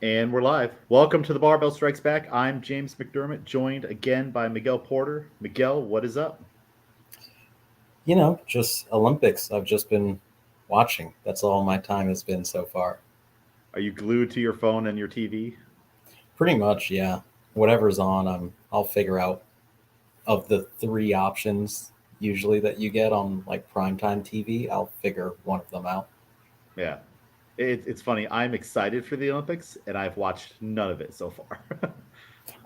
And we're live. Welcome to the Barbell Strikes Back. I'm James McDermott, joined again by Miguel Porter. Miguel, what is up? Just Olympics. I've just been watching. That's all my time has been so far. Are you glued to your phone and your TV? Pretty much, yeah. Whatever's on, I'll figure out of the three options usually that you get on like primetime TV, I'll figure one of them out. Yeah. It's funny. I'm excited for the Olympics, and I've watched none of it so far.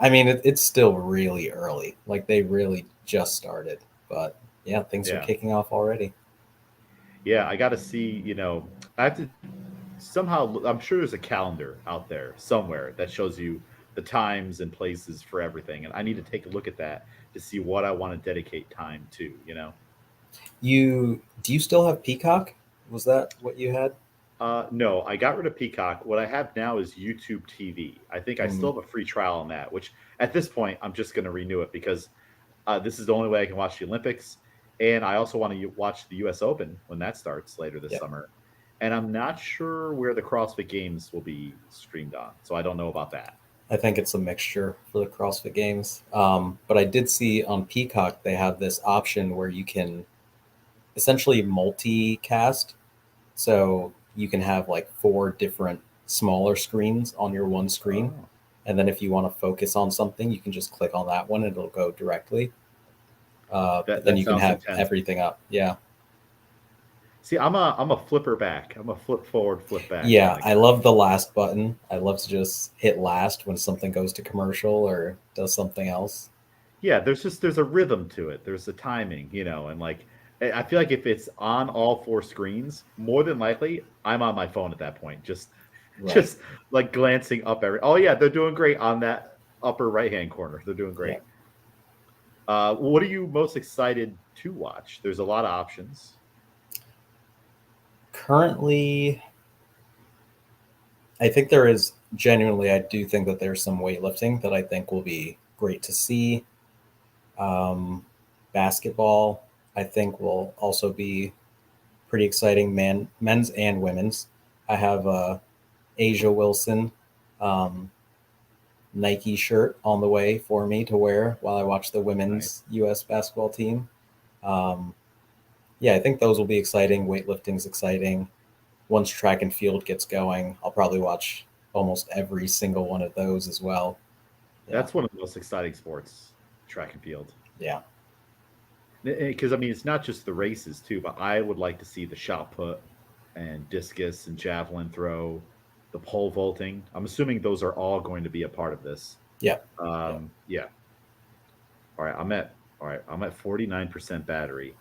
I mean, it's still really early. Like they really just started, but yeah, things are Yeah. kicking off already. Yeah. I got to see, I have to somehow, I'm sure there's a calendar out there somewhere that shows you the times and places for everything. And I need to take a look at that to see what I want to dedicate time to. You do you still have Peacock? Was that what you had? No, I got rid of Peacock. What I have now is YouTube TV. I think I Mm, still have a free trial on that, which at this point I'm just going to renew it because this is the only way I can watch the Olympics, and I also want to watch the U.S. Open when that starts later this yeah. summer. And I'm not sure where the CrossFit Games will be streamed on, so I don't know about that. I think it's a mixture for the CrossFit Games. But I did see on Peacock they have this option where you can essentially multicast. So you can have like four different smaller screens on your one screen. Oh, And then if you want to focus on something, you can just click on that one and it'll go directly. But that then that you can sounds have intense. everything up. Yeah. See, I'm a flipper back. I'm a flip forward, flip back Yeah. kind of I guy. love the last button. I love to just hit last when something goes to commercial or does something else. Yeah, there's a rhythm to it. There's a timing, and like I feel like if it's on all four screens, more than likely I'm on my phone at that point, just Right. just like glancing up every. Oh yeah, they're doing great on that upper right hand corner. They're doing Yeah. great. What are you most excited to watch? There's a lot of options. Currently, I think there is genuinely, I do think that there's some weightlifting that I think will be great to see. Um, Basketball, I think, will also be pretty exciting, men's and women's. I have a Asia Wilson um, Nike shirt on the way for me to wear while I watch the Nice. women's U.S. basketball team. Um, yeah, I think those will be exciting. Weightlifting's exciting. Once track and field gets going, I'll probably watch almost every single one of those as well. Yeah, That's one of the most exciting sports, track and field. yeah, Because I mean, it's not just the races too, but I would like to see the shot put and discus and javelin throw, the pole vaulting. I'm assuming those are all going to be a part of this. yeah, yeah. Yeah. All right. I'm at 49% battery,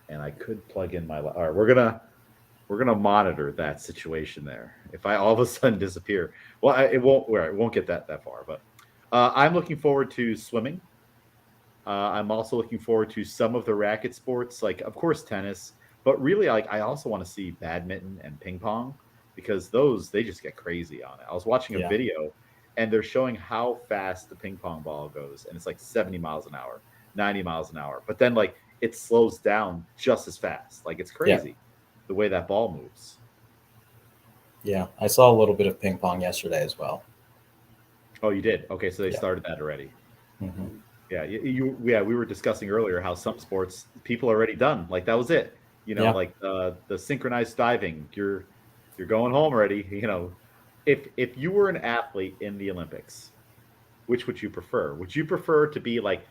and I could plug in my. All right. We're gonna monitor that situation there. If I all of a sudden disappear, well, it won't. Where it won't get that far, but I'm looking forward to swimming. I'm also looking forward to some of the racket sports, like of course tennis, but really like I also want to see badminton and ping pong because those they just get crazy on it. I was watching a Yeah. video and they're showing how fast the ping pong ball goes, and it's like 70 miles an hour, 90 miles an hour. But then like it slows down just as fast. Like it's Yeah. crazy the way that ball moves. Yeah. I saw a little bit of ping pong yesterday as well. Oh, you did? Okay, so they Yeah. started that already. Hmm. Yeah, yeah, we were discussing earlier how some sports people are already done. Like that was it. Yeah. Like the synchronized diving. You're going home already. If you were an athlete in the Olympics, which would you prefer? Would you prefer to be like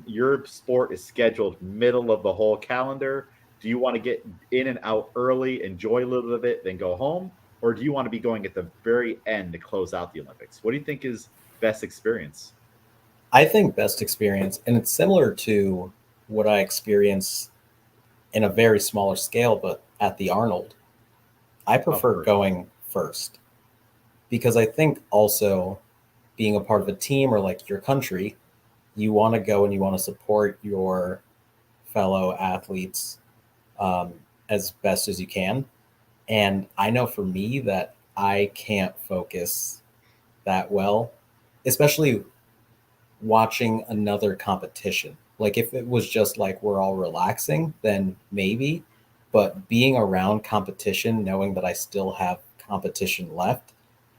your sport is scheduled middle of the whole calendar? Do you want to get in and out early, enjoy a little bit of it, then go home? Or do you want to be going at the very end to close out the Olympics? What do you think is best experience? I think best experience, and it's similar to what I experience in a very smaller scale, but at the Arnold, I Of prefer course. going first because I think also being a part of a team or like your country, you want to go and you want to support your fellow athletes um, as best as you can. And I know for me that I can't focus that well, especially watching another competition. Like if it was just like we're all relaxing, then maybe. But being around competition, knowing that I still have competition left,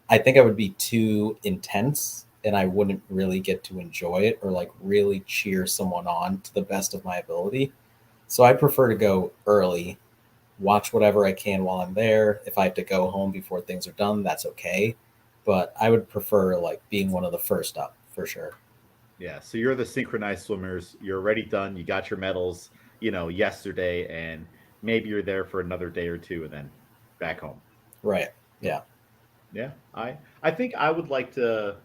I think I would be too intense and I wouldn't really get to enjoy it or like really cheer someone on to the best of my ability. So I prefer to go early, watch whatever I can while I'm there. If I have to go home before things are done, that's okay. But I would prefer like being one of the first up for sure. Yeah, so you're the synchronized swimmers. You're already done. You got your medals, yesterday, and maybe you're there for another day or two, and then back home. Right. Yeah. Yeah, I think I would like to,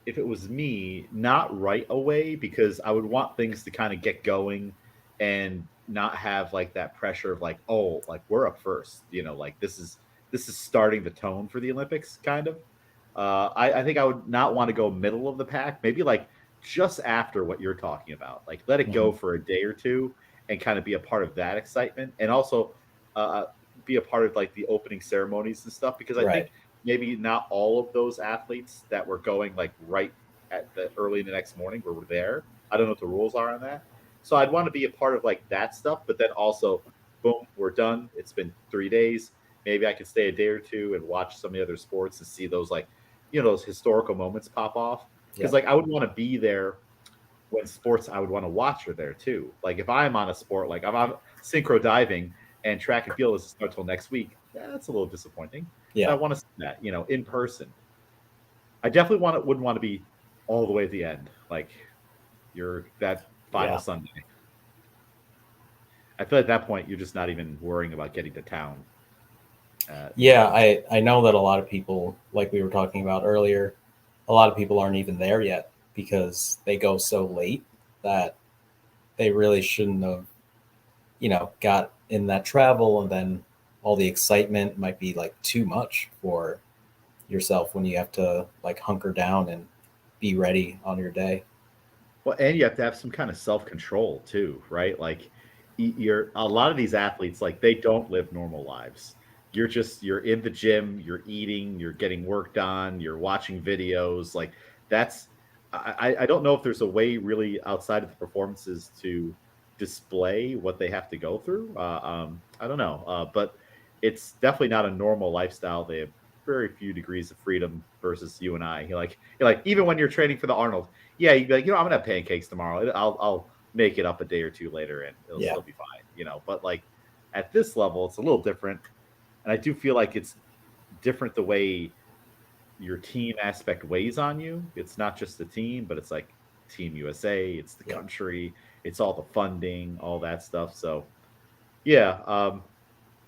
if it was me, not right away because I would want things to kind of get going and not have like that pressure of like, oh, like we're up first, like this is starting the tone for the Olympics, kind of. I think I would not want to go middle of the pack, maybe like just after what you're talking about, like let it Mhm. go for a day or two and kind of be a part of that excitement, and also uh, be a part of like the opening ceremonies and stuff, because I Right. think maybe not all of those athletes that were going like right at the early the next morning where we're there. I don't know what the rules are on that. So I'd want to be a part of like that stuff, but then also, boom, we're done. It's been 3 days. Maybe I could stay a day or two and watch some of the other sports to see those like, those historical moments pop off. Because Yeah. like I would want to be there when sports I would want to watch are there too. Like if I'm on a sport, like if I'm synchro diving and track and field doesn't start till next week, that's a little disappointing. So I Yeah. want to see that, in person. I definitely wouldn't want to be all the way at the end, like you're that final Yeah. Sunday. I feel at that point you're just not even worrying about getting to town. Yeah, I know that a lot of people, like we were talking about earlier, a lot of people aren't even there yet because they go so late that they really shouldn't have, got in that travel, and then all the excitement might be like too much for yourself when you have to like hunker down and be ready on your day. Well, and you have to have some kind of self control too, right? Like you're a lot of these athletes, like they don't live normal lives. You're in the gym, you're eating, you're getting worked on, you're watching videos. Like that's I don't know if there's a way really outside of the performances to display what they have to go through. I don't know, but it's definitely not a normal lifestyle. They have very few degrees of freedom versus you and I. You're like even when you're training for the Arnold, yeah, you'd be like, I'm gonna have pancakes tomorrow. I'll make it up a day or two later, and it'll Yeah. still be fine. But like at this level, it's a little different, and I do feel like it's different the way your team aspect weighs on you. It's not just the team, but it's like Team USA, it's the Yeah. country, it's all the funding, all that stuff. So yeah,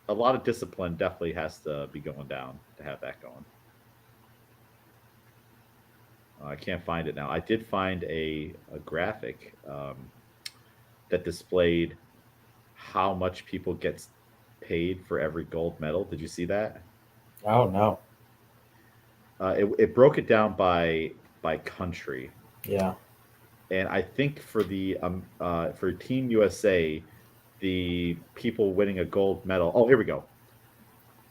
a lot of discipline definitely has to be going down to have that going. I can't find it now. I did find a graphic that displayed how much people get paid for every gold medal. Did you see that? Oh no. It broke it down by country, Yeah. and I think for Team USA, the people winning a gold medal. Oh, here we go.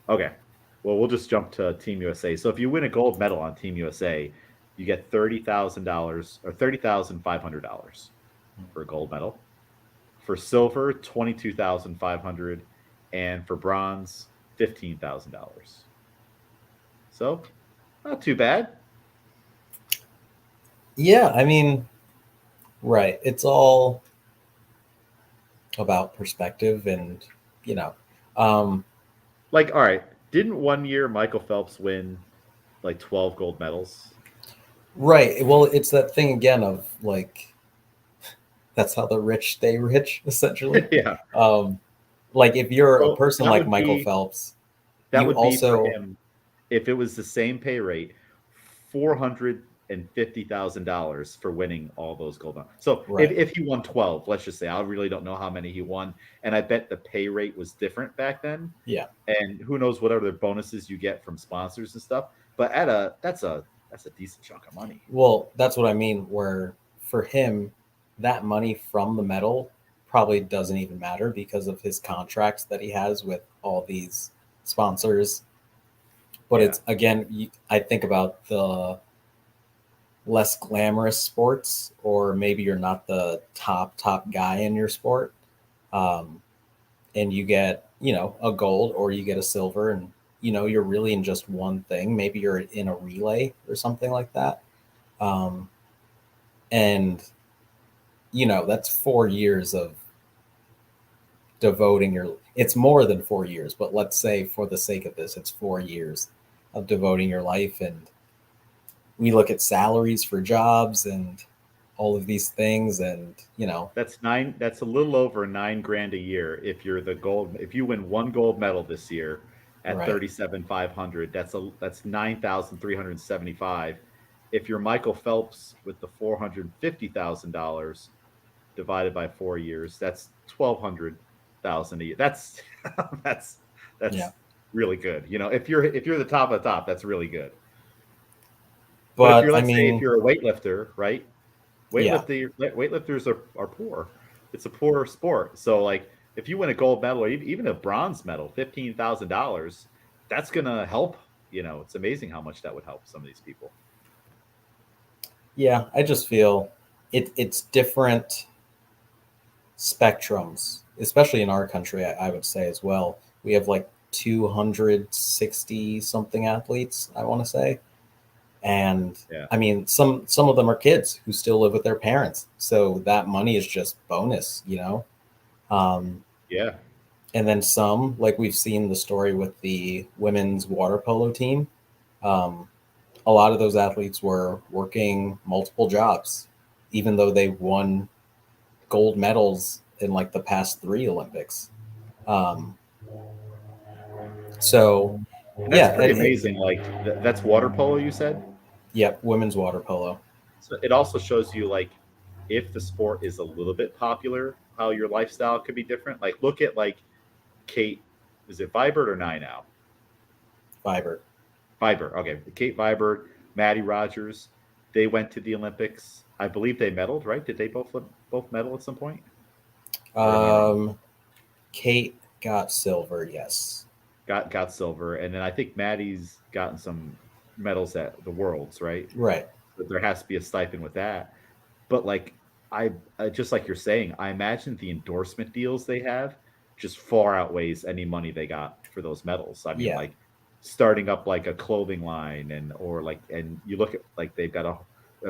Okay, well we'll just jump to Team USA. So if you win a gold medal on Team USA, you get $30,000 or $30,500 for a gold medal. For silver, 22,500, and for bronze, $15,000. So not too bad. Yeah, I mean, right. It's all about perspective and, you know, um, Like, all right, didn't one year Michael Phelps win like 12 gold medals? right. Well, it's that thing again of like, that's how the rich stay rich, essentially. Yeah. Um, like, if you're a So person like Michael Phelps, that you would be for also, him if it was the same pay rate, $450,000 for winning all those gold medals. So if, right. if he won 12, let's just say, I really don't know how many he won, and I bet the pay rate was different back then. Yeah. And who knows what other bonuses you get from sponsors and stuff. But that's a decent chunk of money. Well, that's what I mean. Where for him, that money from the medal probably doesn't even matter because of his contracts that he has with all these sponsors. But Yeah. it's again, I think about the less glamorous sports, or maybe you're not the top guy in your sport, and you get a gold or you get a silver, and you're really in just one thing. Maybe you're in a relay or something like that. Um, and that's 4 years of devoting your it's more than 4 years, but let's say for the sake of this, it's 4 years of devoting your life. And we look at salaries for jobs and all of these things, and That's nine. That's a little over 9 grand a year if you're the gold. If you win one gold medal this year at right. 37,500, that's 9,375. If you're Michael Phelps with the $450,000 divided by 4 years, that's 1,200,000 a year. That's Yeah, that's really good. If you're the top of the top, that's really good. But if but you're, I let's say, if mean, you're a weightlifter, right? yeah, Weightlifters are poor. It's a poor sport. So like if you win a gold medal or even a bronze medal, $15,000, that's gonna help. It's amazing how much that would help some of these people. yeah, I just feel it's different spectrums, especially in our country. I would say as well. We have like 260 something athletes, I want to say. And Yeah. I mean, some of them are kids who still live with their parents, so that money is just bonus. um, Yeah. and then some, like we've seen the story with the women's water polo team. um, a lot of those athletes were working multiple jobs, even though they won gold medals in like the past three Olympics. um, so That's yeah, pretty amazing. Like that's water polo, you said. yeah, women's water polo. So it also shows you like if the sport is a little bit popular, how your lifestyle could be different. Like look at like Kate, is it Vibert or Nine now? Fiber. Vibert. Okay, Kate Vibert, Maddie Rogers. They went to the Olympics. I believe they medaled, right? Did they both medal at some point? Or am I wrong? um, Kate got silver, yes. Got silver, and then I think Maddie's gotten some medals at the Worlds, right? Right. So there has to be a stipend with that. But like just like you're saying, I imagine the endorsement deals they have just far outweighs any money they got for those medals. I mean, Yeah. like starting up like a clothing line and you look at like they've got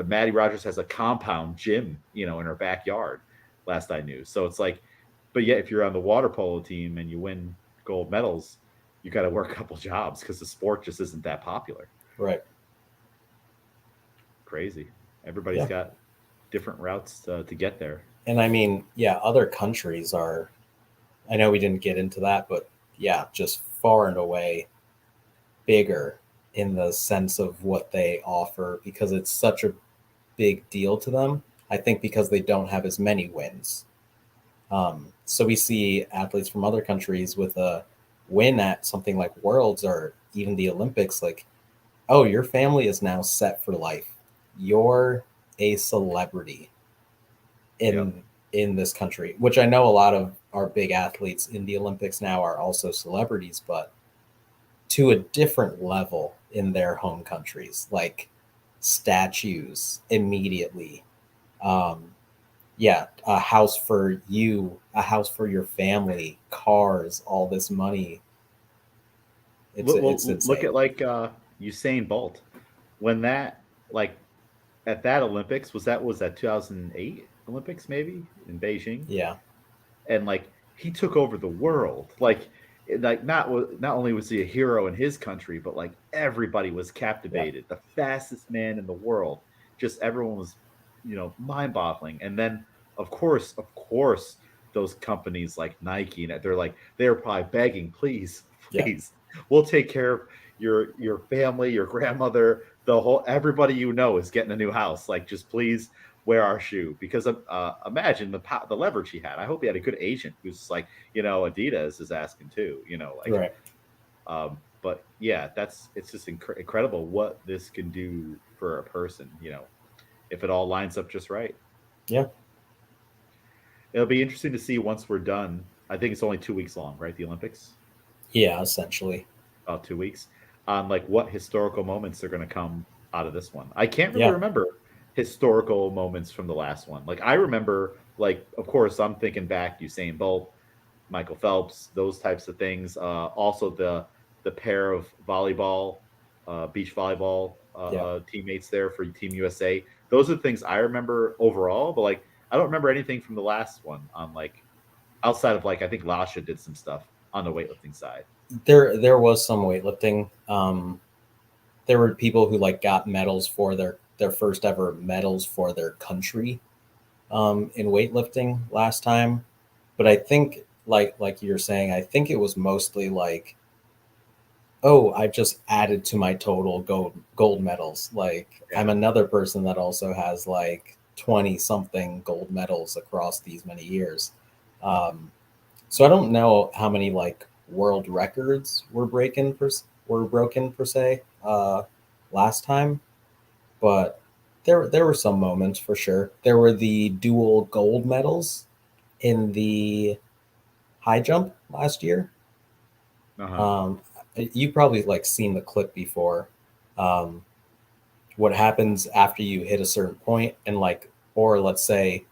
Maddie Rogers has a compound gym, in her backyard. Last I knew, so it's like, but yet if you're on the water polo team and you win gold medals, you got to work a couple jobs because the sport just isn't that popular. Right. Crazy. Everybody's Yeah. got different routes to get there. And I mean, yeah, other countries are, I know we didn't get into that, but yeah, just far and away bigger in the sense of what they offer because it's such a big deal to them. I think because they don't have as many wins. So we see athletes from other countries with a win at something like Worlds or even the Olympics, like, oh, your family is now set for life. You're a celebrity Yep. in this country, which I know a lot of our big athletes in the Olympics now are also celebrities, but to a different level in their home countries, like statues immediately. Um, yeah, a house for you, a house for your family, cars, all this money. It's Look insane. at like Usain Bolt when that like at that Olympics was that 2008 Olympics maybe in Beijing, Yeah, and like he took over the world. Like not only was he a hero in his country, but like everybody was yeah, captivated. The fastest man in the world, just everyone was mind boggling. And then of course those companies like Nike, and they're probably begging, please, yeah, please, we'll take care of your family, your grandmother, the whole everybody is getting a new house. Like just please wear our shoe, because imagine the leverage he had. I hope he had a good agent who's like, Adidas is asking too, like, right. but yeah, it's just incredible what this can do for a person, if it all lines up just right. Yeah, It'll be interesting to see once we're done. I think it's only 2 weeks long, right? The Olympics, yeah, essentially. about 2 weeks, on like what historical moments are going to come out of this one. I can't really Yeah, remember historical moments from the last one. Like I remember, like of course, I'm thinking back Usain Bolt, Michael Phelps, those types of things. Also the pair of volleyball, beach volleyball Yeah. teammates there for Team USA. Those are the things I remember overall, but like I don't remember anything from the last one on like outside of like I think Lasha did some stuff on the weightlifting side. There was some weightlifting. There were people who like got medals for their first ever medals for their country in weightlifting last time. But I think like you're saying, I think it was mostly like, oh, I've just added to my total gold medals. Like I'm Yeah. another person that also has like 20 something gold medals across these many years. Um, so I don't know how many like world records were broken per se last time, but there were some moments for sure. There were the dual gold medals in the high jump last year. Uh huh. Um, you probably like seen the clip before. Um, what happens after you hit a certain point, and like, or let's say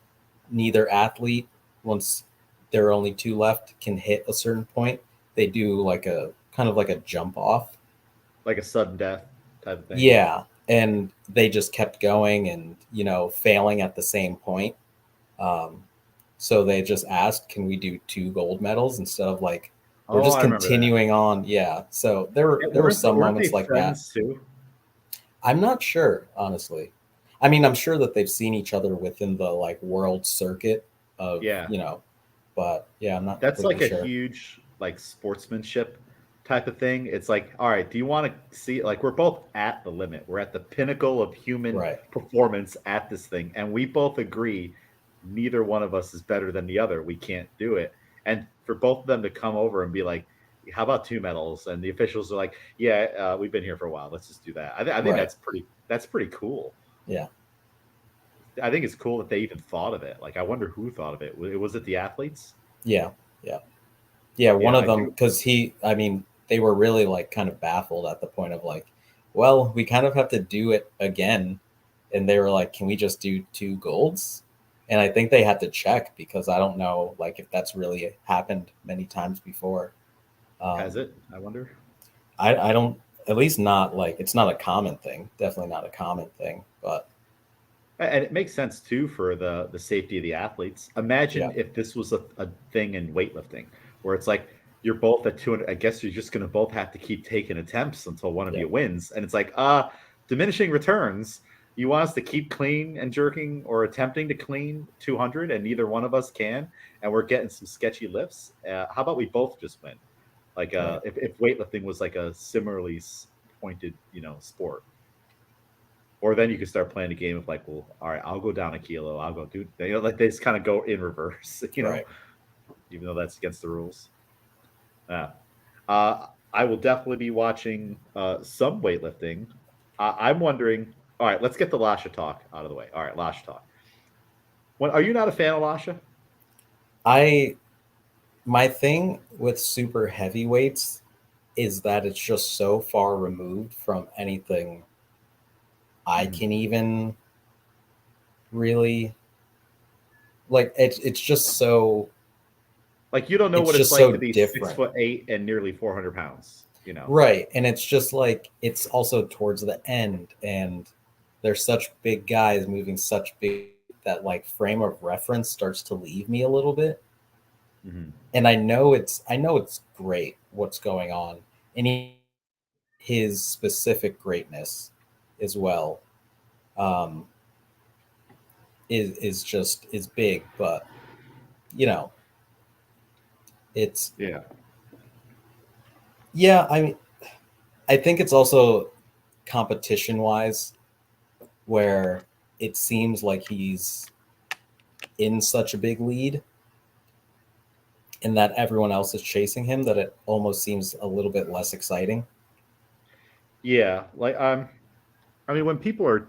neither athlete, once there are only two left, can hit a certain point. They do like a kind of like a jump off. Like a sudden death type of thing. Yeah, and they just kept going and failing at the same point. Um, so they just asked, "Can we do two gold medals instead of like we're Oh, just I remember that. continuing on?" Yeah. So there were some Weren't they moments like that. friends too? I'm not sure, honestly. I mean, I'm sure that they've seen each other within the like world circuit of Yeah. but yeah, I'm not That's completely like a sure. huge like sportsmanship type of thing. It's like, all right, do you want to see like we're both at the limit. We're at the pinnacle of human Right. performance at this thing and we both agree neither one of us is better than the other. We can't do it. And for both of them to come over and be like, how about two medals? And the officials are like, yeah, we've been here for a while. Let's just do that. I think Right. that's pretty cool. Yeah. I think it's cool that they even thought of it. Like, I wonder who thought of it. Was it the athletes? Yeah. Yeah. Yeah, one Yeah, of I them, do. because I mean, they were really like kind of baffled at the point of like, well, we kind of have to do it again. And they were like, can we just do two golds? And I think they had to check because I don't know like if that's really happened many times before. Has Um, it? I wonder. I don't, at least not like, it's not a common thing. Definitely not a common thing. But And it makes sense too for the safety of the athletes. yeah, Imagine if this was a thing in weightlifting where it's like you're both at 200. I guess you're just going to both have to keep taking attempts until one of yeah, you wins. And it's like, diminishing returns. You want us to keep clean and jerking or attempting to clean 200 and neither one of us can. And we're getting some sketchy lifts. How about we both just win? Like right. if weightlifting was like a similarly pointed, sport. Or then you could start playing a game of like, well, all right, I'll go down a kilo. I'll go do, like they just kind of go in reverse, Right. even though that's against the rules. Yeah. I will definitely be watching some weightlifting. I'm wondering, all right, let's get the Lasha talk out of the way. All right, Lasha talk. Are you not a fan of Lasha? I, my thing with super heavyweights is that it's just so far removed from anything I Mhm. can even really like. It's just so Like you don't know it's what it's just like so to be six different, foot eight and nearly 400 pounds. right? And it's just like it's also towards the end, and there's such big guys moving such big that like frame of reference starts to leave me a little bit. Mhm. And I know it's great what's going on, and his specific greatness as well. Um, is just is big, but you know, it's Yeah. yeah. I mean, I think it's also competition wise where it seems like he's in such a big lead and that everyone else is chasing him that it almost seems a little bit less exciting. Yeah. Like, I mean, when people are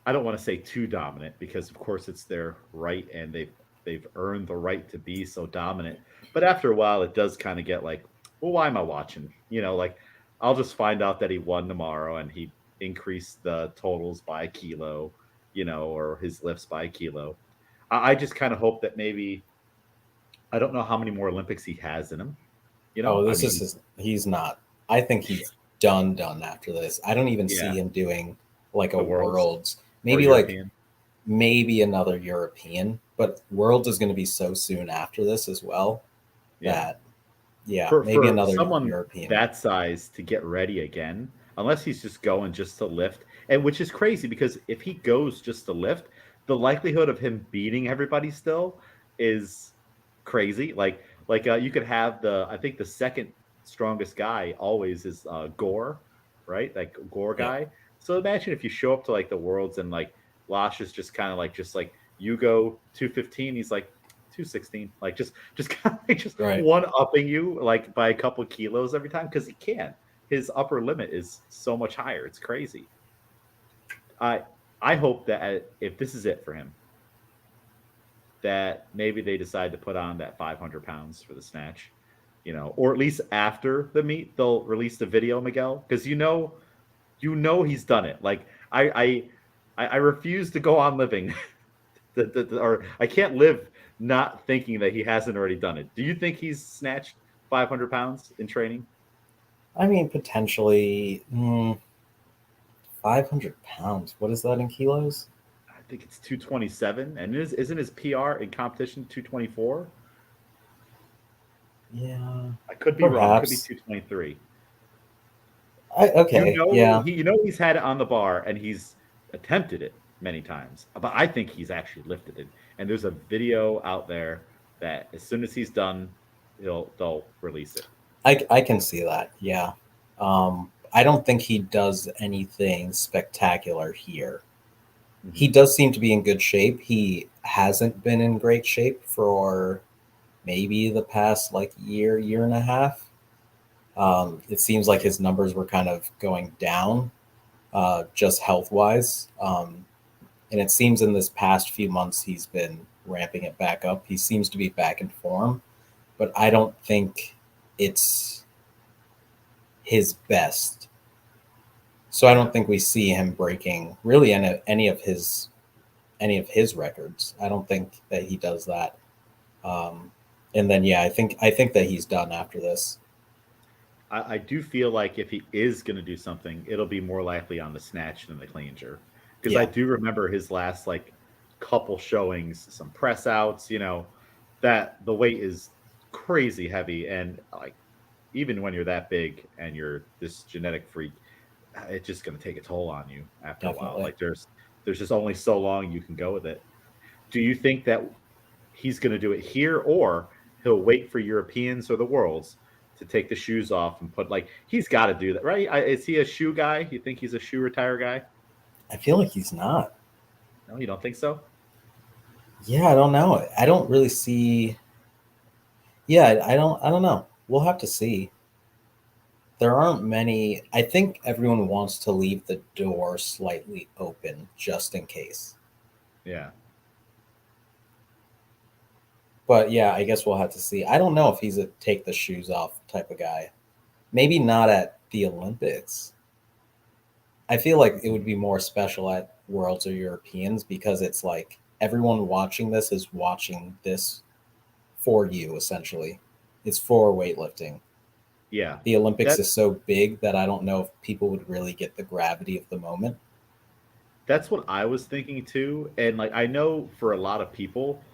I don't want to say too dominant because of course it's their right and they've earned the right to be so dominant. But after a while it does kind of get like, well, why am I watching? Like I'll just find out that he won tomorrow and he increased the totals by a kilo, or his lifts by a kilo. I just kind of hope that maybe I don't know how many more Olympics he has in him. Oh, I this mean, is he's not. I think he's done after this. I don't even see Yeah, him doing like a the worlds Worlds, or maybe like European. maybe another European, but Worlds is going to be so soon after this as well Yeah. that yeah, maybe For another someone European. that size to get ready again, unless he's just going just to lift, and which is crazy because if he goes just to lift, the likelihood of him beating everybody still is crazy. You could have the I think the second strongest guy always is Gore, right? Like Gore Yeah, guy. So imagine if you show up to like the worlds and like Lash is just kind of like just like you go 215, he's like 216, like just kind of like just right. one upping you like by a couple kilos every time because he can. His upper limit is so much higher. It's crazy. I I hope that if this is it for him, that maybe they decide to put on that 500 pounds for the snatch, or at least after the meet they'll release the video, Miguel, because he's done it. Like I refuse to go on living, or I can't live not thinking that he hasn't already done it. Do you think he's snatched 500 pounds in training? I mean, potentially 500 pounds. What is that in kilos? I think it's 227, and isn't his PR in competition 224? Yeah, I could be wrong. Could be perhaps. 223. Okay, yeah. He's had it on the bar and he's attempted it many times, but I think he's actually lifted it. And there's a video out there that as soon as he's done, they'll release it. I can see that. Yeah. I don't think he does anything spectacular here. He Hmm. does seem to be in good shape. He hasn't been in great shape for maybe the past like year and a half. It seems like his numbers were kind of going down, just health wise. And it seems in this past few months he's been ramping it back up. He seems to be back in form, but I don't think it's his best. So I don't Yeah. think we see him breaking really any of his records. I don't think that he does that. Um, and then yeah, I think that he's done after this. I do feel like if he is going to do something, it'll be more likely on the snatch than the cleanger. Because I Yeah, do remember his last like couple showings, some press outs, that the weight is crazy heavy. And like, even when you're that big and you're this genetic freak, it's just going to take a toll on you after a while. definitely. Like there's just only so long you can go with it. Do you think that he's going to do it here, or he'll wait for Europeans or the worlds to take the shoes off and put like he's got to do that, right? Is he a shoe guy? You think he's a shoe retire guy? I feel like he's not. No, you don't think so? Yeah, I don't know. I don't really see. Yeah, I don't know. We'll have to see. There aren't many. I think everyone wants to leave the door slightly open just in case. Yeah. But yeah, I guess we'll have to see. I don't know if he's a take the shoes off type of guy. Maybe not at the Olympics. I feel like it would be more special at Worlds or Europeans because it's like everyone watching this is watching this for you essentially. It's for weightlifting. Yeah. The Olympics That is so big that I don't know if people would really get the gravity of the moment. that's what I was thinking too. And like I know for a lot of people,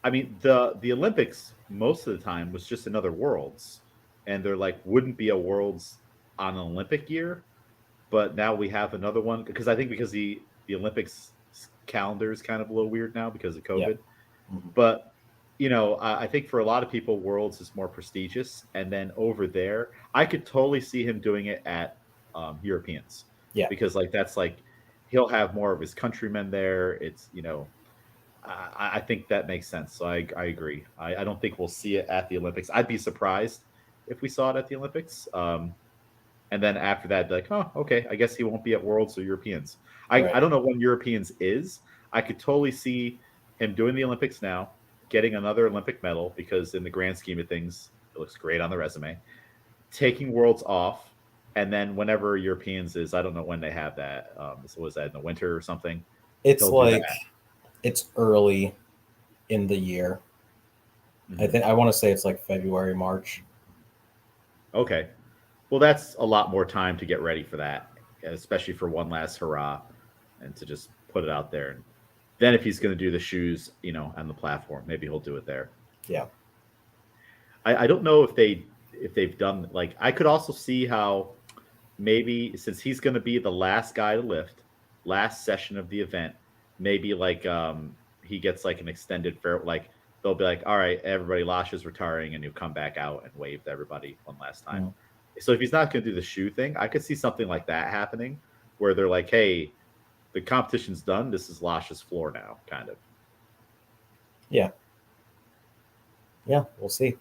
I mean the Olympics most of the time was just another worlds. And there like wouldn't be a worlds on an Olympic year, but now we have another one because I think because the Olympics calendar is kind of a little weird now because of Yeah. COVID. Mhm. But I think for a lot of people, Worlds is more prestigious, and then over there, I could totally see him doing it at Europeans Yeah. because like that's like he'll have more of his countrymen there. It's I think that makes sense. So I agree. I don't think we'll see it at the Olympics. I'd be surprised if we saw it at the Olympics. And then after that, like, oh, okay, I guess he won't be at Worlds or Europeans. I Right. don't know when Europeans is. I could totally see him doing the Olympics now, getting another Olympic medal because in the grand scheme of things, it looks great on the resume. Taking Worlds off, and then whenever Europeans is, I don't know when they have that. So was that in the winter or something? It's He'll do that. like it's early in the year. I Hmm. think I want to say it's like February, March. Okay. Well, that's a lot more time to get ready for that, especially for one last hurrah, and to just put it out there. And then if he's going to do the shoes, on the platform, maybe he'll do it there. Yeah. I don't know if they've done, like, I could also see how maybe since he's going to be the last guy to lift, last session of the event, maybe like he gets like an extended fair, like they'll be like, all right, everybody, Lasha's retiring, and he'll come back out and wave to everybody one last time. Mm. So if he's not going to do the shoe thing, I could see something like that happening, where they're like, hey, the competition's done. This is Lasha's floor now, kind of. Yeah. Yeah. We'll see.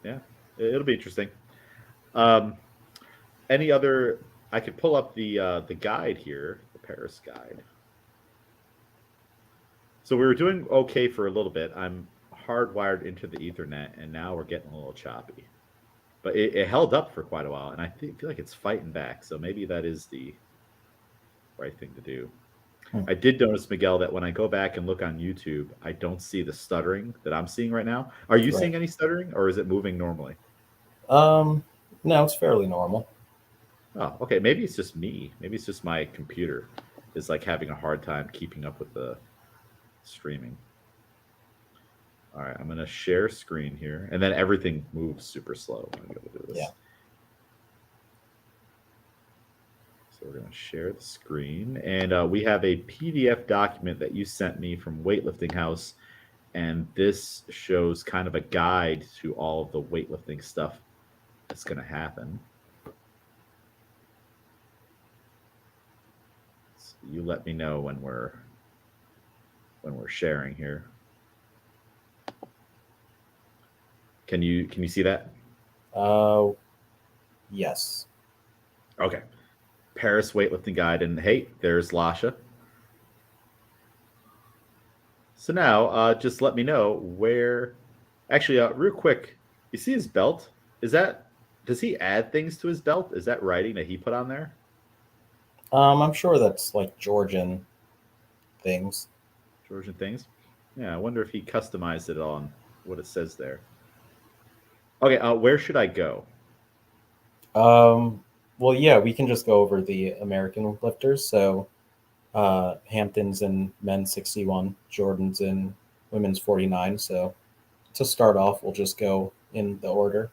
Yeah, it'll be interesting. Um, any other? I could pull up the guide here, the Paris guide. So we were doing okay for a little bit. I'm hardwired into the Ethernet, and now we're getting a little choppy. But it held up for quite a while, and I feel like it's fighting back. So maybe that is the right thing to do. Hmm. I did notice, Miguel, that when I go back and look on YouTube, I don't see the stuttering that I'm seeing right now. Are you Right. seeing any stuttering, or is it moving normally? Um, no, it's fairly normal. Oh, okay. Maybe it's just me. Maybe it's just my computer is like having a hard time keeping up with the streaming. All right, I'm gonna share screen here, and then everything moves super slow when I go to do Yeah. this. So we're gonna share the screen, and we have a PDF document that you sent me from Weightlifting House, and this shows kind of a guide to all of the weightlifting stuff that's gonna happen. So you let me know when we're sharing here. Can you see that? Uh, yes. Okay. Paris weightlifting guide, and hey, there's Lasha. So now, just let me know where. Actually, real quick, you see his belt? Is that does he add things to his belt? Is that writing that he put on there? I'm sure that's like Georgian things. Georgian things? Yeah, I wonder if he customized it on what it says there. Okay, where should I go? Well, yeah, we can just go over the American lifters. So, Hampton's in men's 61, Jordan's in women's 49. So, to start off, we'll just go in the order.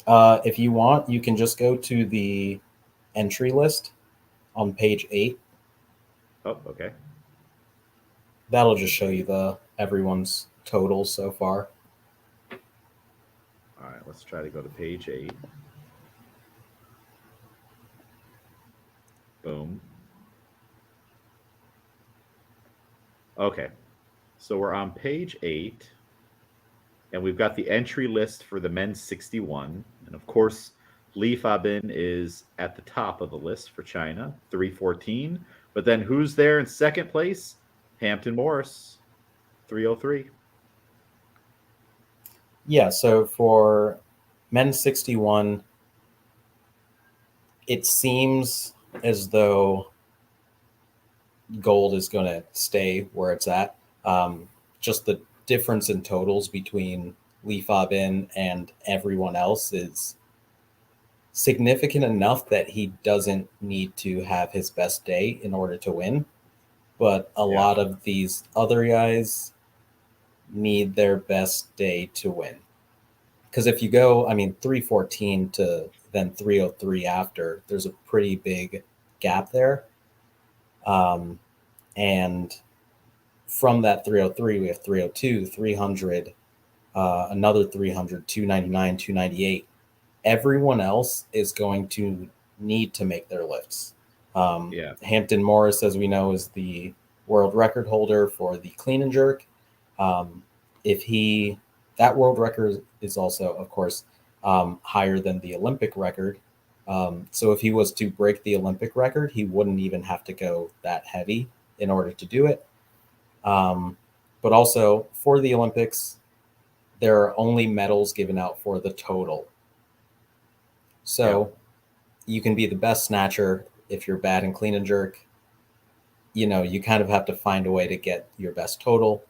If you want, you can just go to the entry list on page 8. Oh, okay. That'll just show you the everyone's totals so far. All right, let's try to go to page 8. Boom. Okay, so we're on page 8. And we've got the entry list for the men's 61. And of course, Li Fabin is at the top of the list for China, 314. But then who's there in second place? Hampton Morris, 303. Yeah, so for men's 61, it seems as though gold is going to stay where it's at. Just the difference in totals between Lee Fabin and everyone else is significant enough that he doesn't need to have his best day in order to win. But a Yeah. lot of these other guys need their best day to win. Because if you go, I mean, 314 to then 303 after, there's a pretty big gap there. And from that 303, we have 302, 300, another 300, 299, 298. Everyone else is going to need to make their lifts. Yeah. Hampton Morris, as we know, is the world record holder for the clean and jerk. Um, if he, that world record is also, of course, higher than the Olympic record. So if he was to break the Olympic record, he wouldn't even have to go that heavy in order to do it. But also for the Olympics, there are only medals given out for the total. So you can be the best snatcher if you're bad in clean and jerk. You know, you kind of have to find a way to get your best total.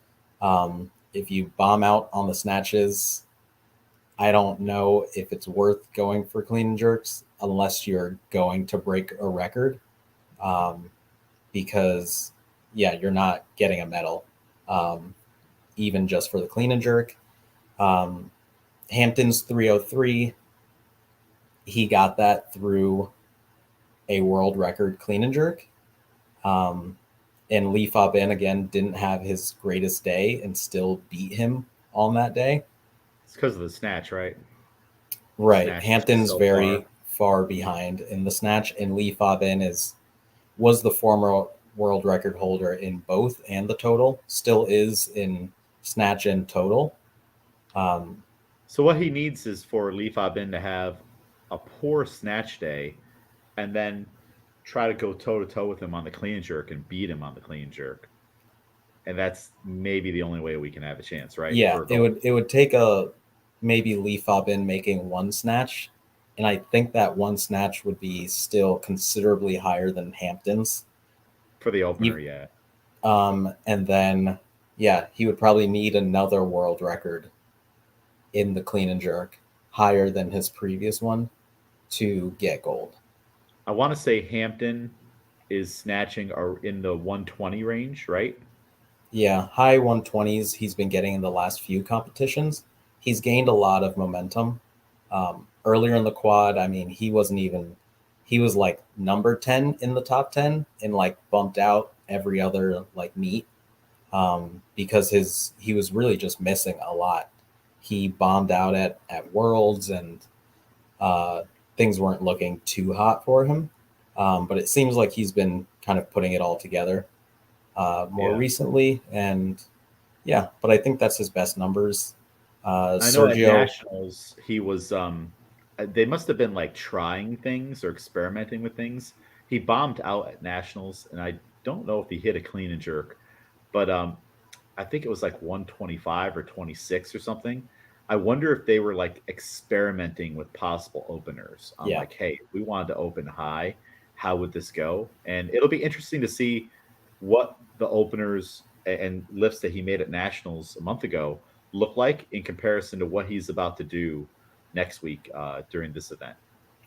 If you bomb out on the snatches, I don't know if it's worth going for clean and jerks unless you're going to break a record, um, because yeah, you're not getting a medal, um, even just for the clean and jerk. Um, Hampton's 303. He got that through a world record clean and jerk. Um, and Lee Fabin again didn't have his greatest day and still beat him on that day. It's because of the snatch, right? The Right. snatch is just Hampton's so far. very far behind in the snatch, and Lee Fabin was the former world record holder in both and the total, still is in snatch and total. Um, So what he needs is for Lee Fabin to have a poor snatch day, and then try to go toe to toe with him on the clean and jerk and beat him on the clean and jerk. And that's maybe the only way we can have a chance, right? yeah, For it gold. would take a maybe Lee Fabin making one snatch, and I think that one snatch would be still considerably higher than Hampton's. For the opener, You- yeah. And then yeah, he would probably need another world record in the clean and jerk higher than his previous one to get gold. I want to say Hampton is snatching are in the 120 range, right? Yeah, high 120s he's been getting in the last few competitions. He's gained a lot of momentum. Earlier in the quad, I mean, he was like number 10 in the top 10 and like bumped out every other like meet, because he was really just missing a lot. He bombed out at Worlds, and uh, things weren't looking too hot for him. But it seems like he's been kind of putting it all together more Yeah. recently, and yeah, but I think that's his best numbers. I know at Sergio, nationals he was they must have been like trying things or experimenting with things. He bombed out at nationals and I don't know if he hit a clean and jerk, but I think it was like 125 or 26 or something. I wonder if they were like experimenting with possible openers on yeah, like, hey, if we wanted to open high, how would this go? And it'll be interesting to see what the openers and lifts that he made at nationals a month ago look like in comparison to what he's about to do next week during this event.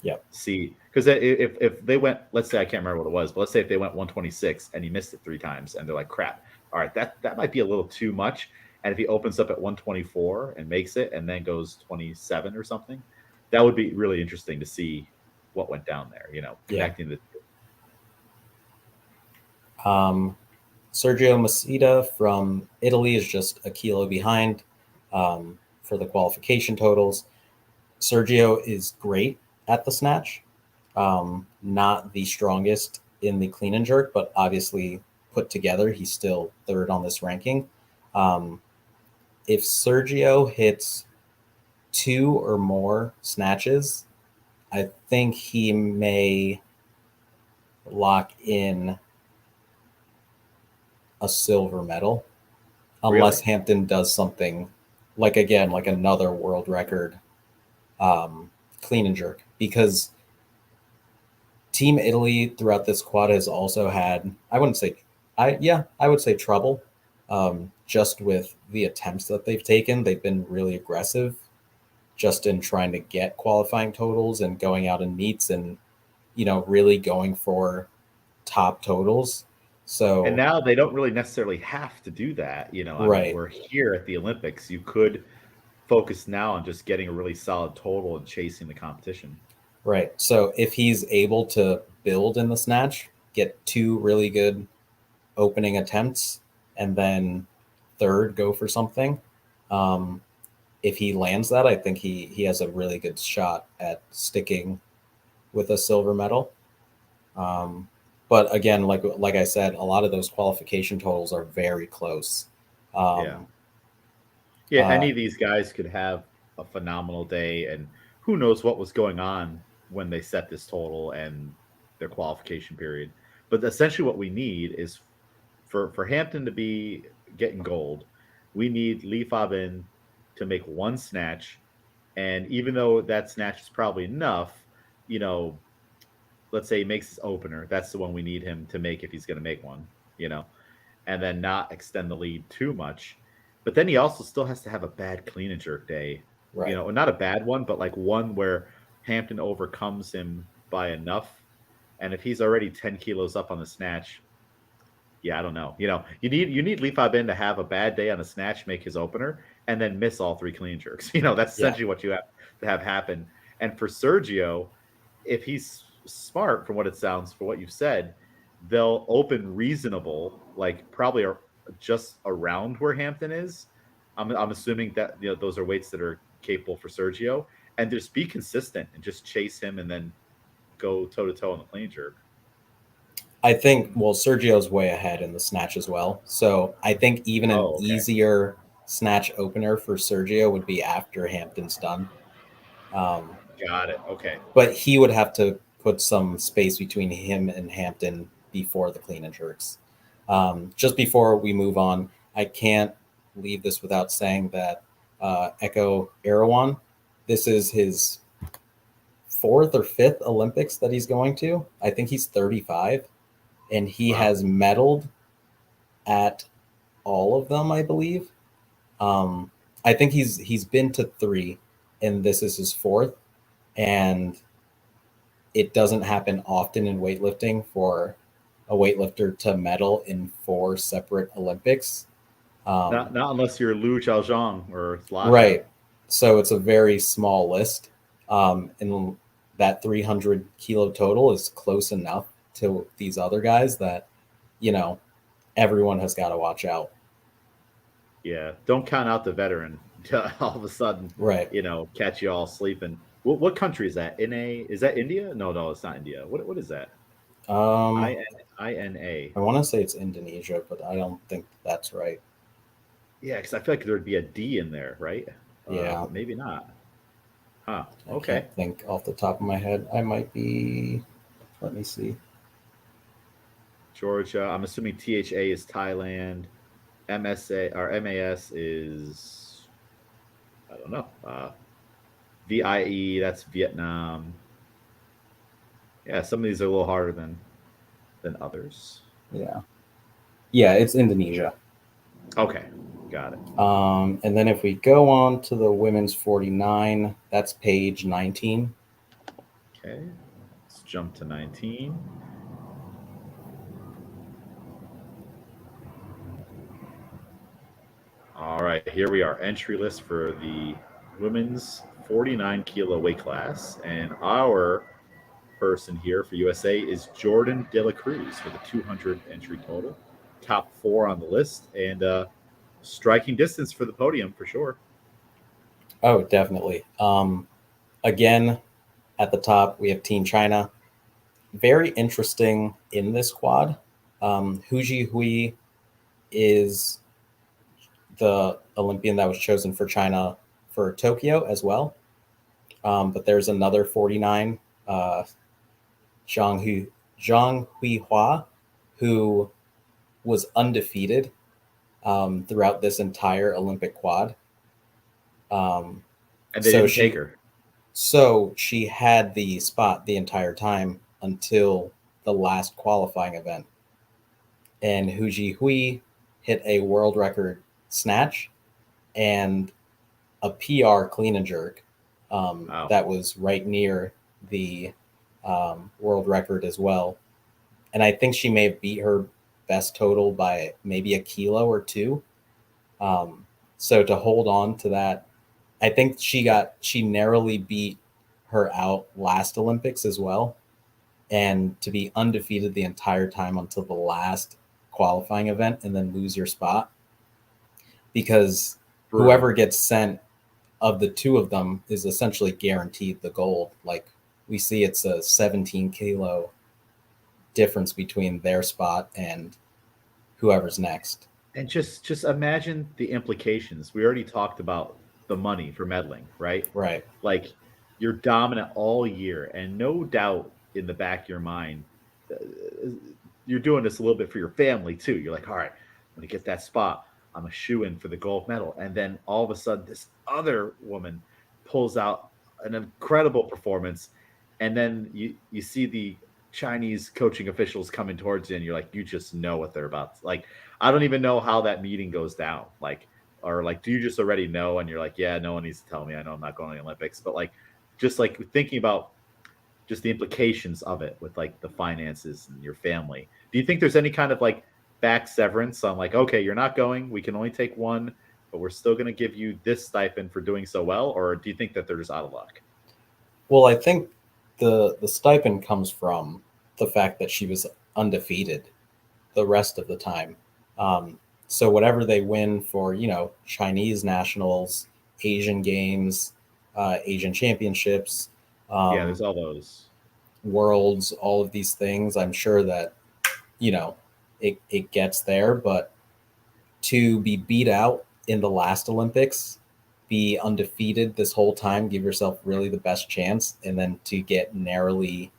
yeah, See, because if they went, let's say I can't remember what it was, but let's say if they went 126 and he missed it 3 times, and they're like, crap, all right, that might be a little too much. And if he opens up at 124 and makes it, and then goes 27 or something, that would be really interesting to see what went down there. yeah. Connecting the Um, Sergio Masita from Italy is just a kilo behind for the qualification totals. Sergio is great at the snatch, not the strongest in the clean and jerk, but obviously put together, he's still third on this ranking. Um, if Sergio hits two or more snatches, I think he may lock in a silver medal unless really. Hampton does something like again like another world record clean and jerk, because Team Italy throughout this quad has also had, I wouldn't say, I would say trouble, just with the attempts that they've taken. They've been really aggressive just in trying to get qualifying totals and going out in meets and really going for top totals. And So now they don't really necessarily have to do that. I mean, right, we're here at the Olympics. You could focus now on just getting a really solid total and chasing the competition. right. So if he's able to build in the snatch, get two really good opening attempts, and then third go for something. Um, if he lands that, I think he has a really good shot at sticking with a silver medal. Um, but again, like I said, a lot of those qualification totals are very close. Yeah. Um, Yeah, uh, any of these guys could have a phenomenal day, and who knows what was going on when they set this total and their qualification period. But essentially, what we need is for Hampton to be getting gold. We need Lee Fabin to make one snatch, and even though that snatch is probably enough, you know, let's say he makes his opener. That's the one we need him to make if he's going to make one. You know, and then not extend the lead too much. But then he also still has to have a bad clean and jerk day Right. not a bad one, but like one where Hampton overcomes him by enough. And if he's already 10 kilos up on the snatch, yeah, I don't know. You need Li Bin to have a bad day on a snatch, make his opener, and then miss all three clean jerks. That's Yeah. essentially what you have to have happen. And for Sergio, if he's smart, from what it sounds, for what you've said, they'll open reasonable, like probably just around where Hampton is. I'm assuming that those are weights that are capable for Sergio, and just be consistent and just chase him, and then go toe to toe on the clean jerk. I think, well, Sergio's way ahead in the snatch as well. So I think even an Oh, okay, easier snatch opener for Sergio would be after Hampton's done. Um, got it. Okay, but he would have to put some space between him and Hampton before the clean and jerks. Just before we move on, I can't leave this without saying that Echo Erawan, this is his fourth or fifth Olympics that he's going to. I think he's 35, and he wow. has medaled at all of them, I believe. Um, I think he's been to three, and this is his fourth. And it doesn't happen often in weightlifting for a weightlifter to medal in four separate Olympics. Not unless you're Lu Xiaozhang or Zlatan. Right. So it's a very small list. And that 300 kilo total is close enough to these other guys that, you know, everyone has got to watch out. Yeah, don't count out the veteran. All of a sudden, Right. catch you all sleeping. What country is that? Is that India? No, no, it's not India. What is that? Um, INA. I want to say it's Indonesia, but I don't think that's right. Yeah, because I feel like there'd be a D in there, right? Yeah. But maybe not. Huh. I Okay. can't think off the top of my head. I might be. Let me see. Georgia. I'm assuming THA is Thailand. MSA or MAS is, I don't know. VIE, that's Vietnam. Yeah, some of these are a little harder than others. Yeah. Yeah, it's Indonesia. Okay, got it. And then if we go on to the women's 49, that's page 19. Okay, let's jump to 19. All right, here we are. Entry list for the women's 49 kilo weight class. And our person here for USA is Jordan De La Cruz with a 200 entry total. Top four on the list, and striking distance for the podium for sure. Oh, definitely. Again, at the top, we have Team China. Very interesting in this quad. Hu Hui is the Olympian that was chosen for China for Tokyo as well. But there's another 49, Zhang, Zhang Huihua, who was undefeated throughout this entire Olympic quad. Um, And they so didn't take she her. so she had the spot the entire time until the last qualifying event, and Hu Hui hit a world record snatch and a PR clean and jerk Wow. that was right near the world record as well. And I think she may have beat her best total by maybe a kilo or two. Um, so to hold on to that, I think she narrowly beat her out last Olympics as well, and to be undefeated the entire time until the last qualifying event and then lose your spot because whoever Brutal. gets sent of the two of them is essentially guaranteed the gold. Like we see, it's a 17 kilo difference between their spot and whoever's next. And just imagine the implications. We already talked about the money for meddling, right? Right. Like you're dominant all year, and no doubt in the back of your mind, uh, you're doing this a little bit for your family too. You're like, all right, when I get that spot, I'm a shoe in for the gold medal. And then all of a sudden, this other woman pulls out an incredible performance, and then you see the Chinese coaching officials coming towards you, and you're like, you just know what they're about. Like, I don't even know how that meeting goes down. Like, or like do you just already know and you're like, yeah, no one needs to tell me. I know I'm not going to the Olympics, but like just like thinking about just the implications of it with like the finances and your family. Do you think there's any kind of like back severance on like, okay, you're not going, we can only take one, but we're still going to give you this stipend for doing so well? Or do you think that they're just out of luck? Well, I think the stipend comes from the fact that she was undefeated the rest of the time. So whatever they win for, Chinese nationals, Asian games, Asian championships, Yeah, um, there's all those. worlds, all of these things, I'm sure that you know it gets there. But to be beat out in the last Olympics, be undefeated this whole time, give yourself really the best chance, and then to get narrowly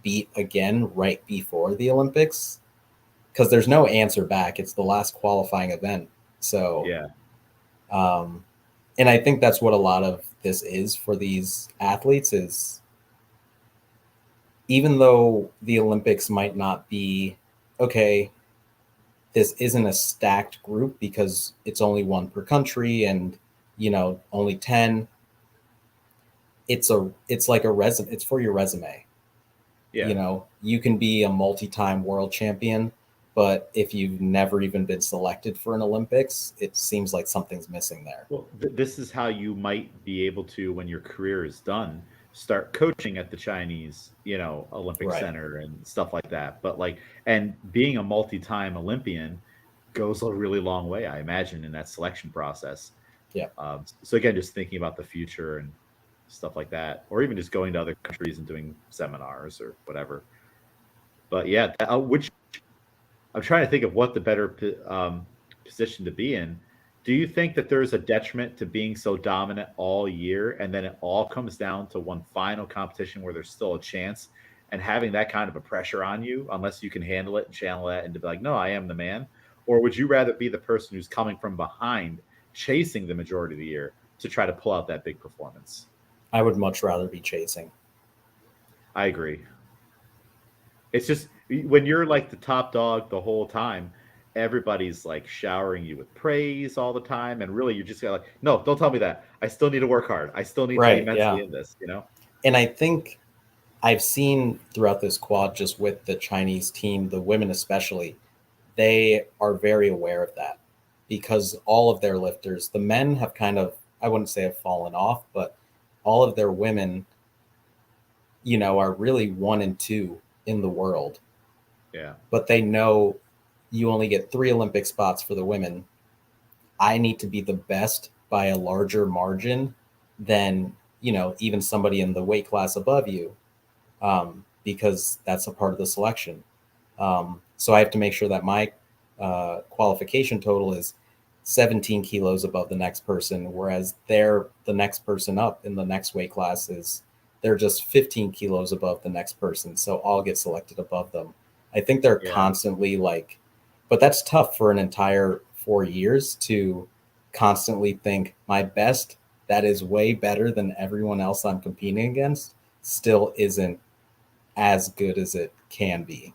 beat again right before the Olympics, because there's no answer back. It's the last qualifying event. So, Yeah. um, and I think that's what a lot of this is for these athletes is even though the Olympics might not be okay, this isn't a stacked group because it's only one per country and only 10. It's like a resume. It's for your resume. Yeah. You can be a multi-time world champion, but if you've never even been selected for an Olympics, it seems like something's missing there. Well, this is how you might be able to, when your career is done, start coaching at the Chinese, Olympic Right. Center and stuff like that. But like, and being a multi-time Olympian goes a really long way, I imagine, in that selection process. Yeah. So again, just thinking about the future and stuff like that, or even just going to other countries and doing seminars or whatever. But yeah, which I'm trying to think of what the better position to be in. Do you think that there's a detriment to being so dominant all year, and then it all comes down to one final competition where there's still a chance, and having that kind of a pressure on you, unless you can handle it and channel that, and to be like, no, I am the man? Or would you rather be the person who's coming from behind, chasing the majority of the year to try to pull out that big performance? I would much rather be chasing. I agree. It's just when you're like the top dog the whole time, everybody's like showering you with praise all the time, and really you just got like, no, don't tell me that. I still need to work hard. I still need to be Right. Yeah. mentally in this. And I think I've seen throughout this quad, just with the Chinese team, the women especially, they are very aware of that because all of their lifters, the men have kind of, I wouldn't say have fallen off, but all of their women, are really one and two in the world. Yeah, But they know you only get 3 Olympic spots for the women. I need to be the best by a larger margin than, even somebody in the weight class above you, because that's a part of the selection. So I have to make sure that my qualification total is 17 kilos above the next person, whereas the next person up in the next weight class is they're just 15 kilos above the next person. So I'll get selected above them. I think they're yeah, constantly like, but that's tough for an entire 4 years to constantly think my best that is way better than everyone else I'm competing against still isn't as good as it can be.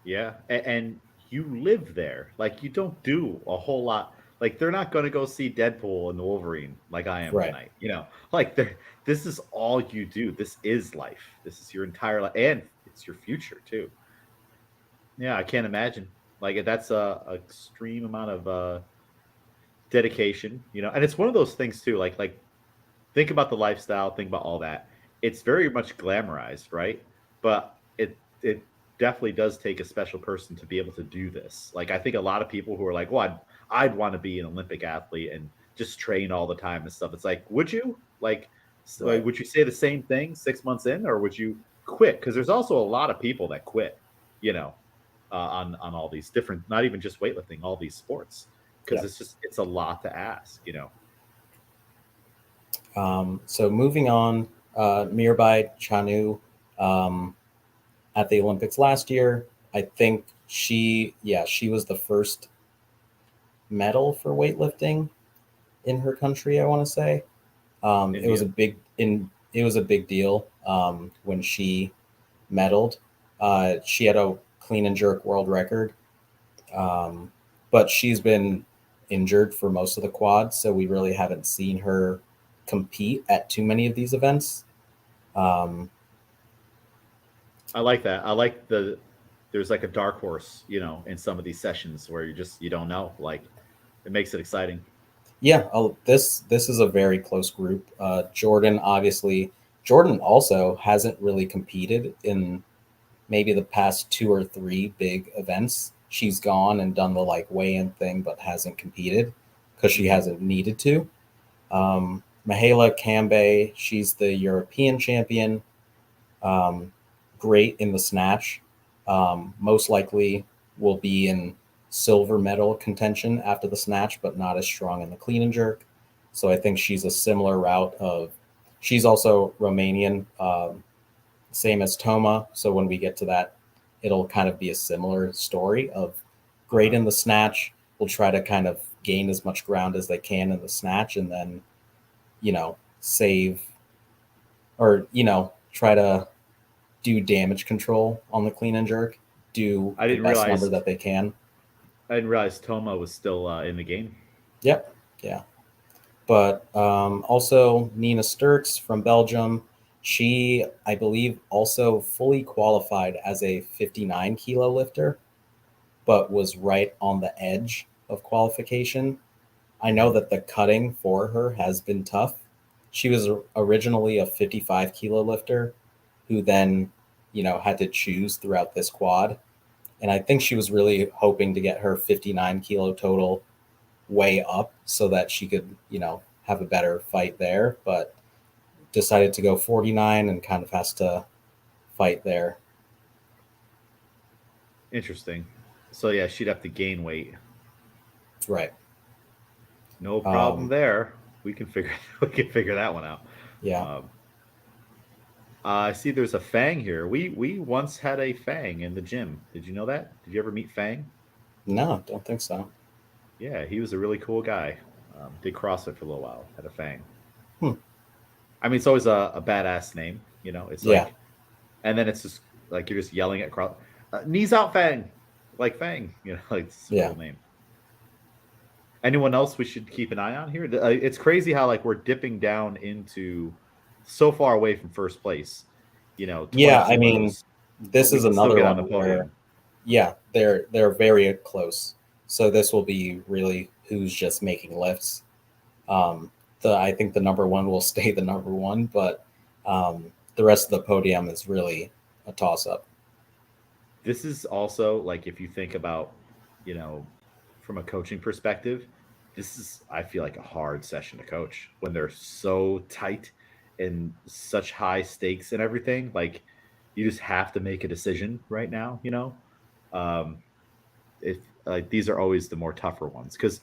yeah. And you live there. Like you don't do a whole lot. Like they're not going to go see Deadpool and the Wolverine like I am Right. tonight. Like this is all you do. This is life. This is your entire life, and it's your future too. Yeah, I can't imagine. Like that's a extreme amount of dedication. And it's one of those things too. Like think about the lifestyle, think about all that. It's very much glamorized, right? But it definitely does take a special person to be able to do this. Like I think a lot of people who are like, well, I'd want to be an Olympic athlete and just train all the time and stuff. It's like, would you like, Right. would you say the same thing 6 months in, or would you quit? Because there's also a lot of people that quit, you know, on all these different, not even just weightlifting, all these sports, because Yeah. it's a lot to ask. So moving on, Mirabai Chanu, um, at the Olympics last year, I think she was the first medal for weightlifting in her country. I want to say it was India. a big deal when she medaled. She had a clean and jerk world record, but she's been injured for most of the quad, so we really haven't seen her compete at too many of these events. Um, I like that. I like there's like a dark horse, in some of these sessions where you don't know. Like it makes it exciting. yeah, this is a very close group. Jordan, obviously, Jordan also hasn't really competed in maybe the past two or three big events. She's gone and done the like weigh-in thing, but hasn't competed because she Hmm. hasn't needed to. Mihaela Kambe, she's the European champion. Um, Great in the snatch. Most likely will be in silver medal contention after the snatch, but not as strong in the clean and jerk. So I think she's a similar route of. She's also Romanian, same as Toma. So when we get to that, it'll kind of be a similar story of great Uh-huh. in the snatch. Will try to kind of gain as much ground as they can in the snatch, and then save or try to do damage control on the clean and jerk, do I the didn't best number realize that they can. I didn't realize Toma was still in the game. Yep. Yeah. But also Nina Sturks from Belgium. She, I believe, also fully qualified as a 59 kilo lifter, but was right on the edge of qualification. I know Mhm. that the cutting for her has been tough. She was originally a 55 kilo lifter who then, had to choose throughout this quad. And I think she was really hoping to get her 59 kilo total way up so that she could, have a better fight there, but decided to go 49 and kind of has to fight there. Interesting. So yeah, she'd have to gain weight. Right. No problem Um, there. We can figure we can figure that one out. yeah. Um, I see there's a Fang here. We once had a Fang in the gym. Did you know that? Did you ever meet Fang? No, don't think so. Yeah, he was a really cool guy. Did CrossFit for a little while. Had a Fang. Hmm. I mean, it's always a badass name. It's Yeah. like, and then it's just like you're just yelling at cross. Knees out, Fang, like Fang. Like it's a Yeah. cool name. Anyone else we should keep an eye on here? It's crazy how like we're dipping down into so far away from first place. Yeah. I 22 mean, rows, but this we is can still another get on one the where, podium. yeah, they're very close. So this will be really who's just making lifts. Um, I think the number one will stay the number one, but the rest of the podium is really a toss up. This is also like if you think about, you know, from a coaching perspective, this is I feel like a hard session to coach when they're so tight and such high stakes and everything. Like you just have to make a decision right now. Um, if like these are always the more tougher ones because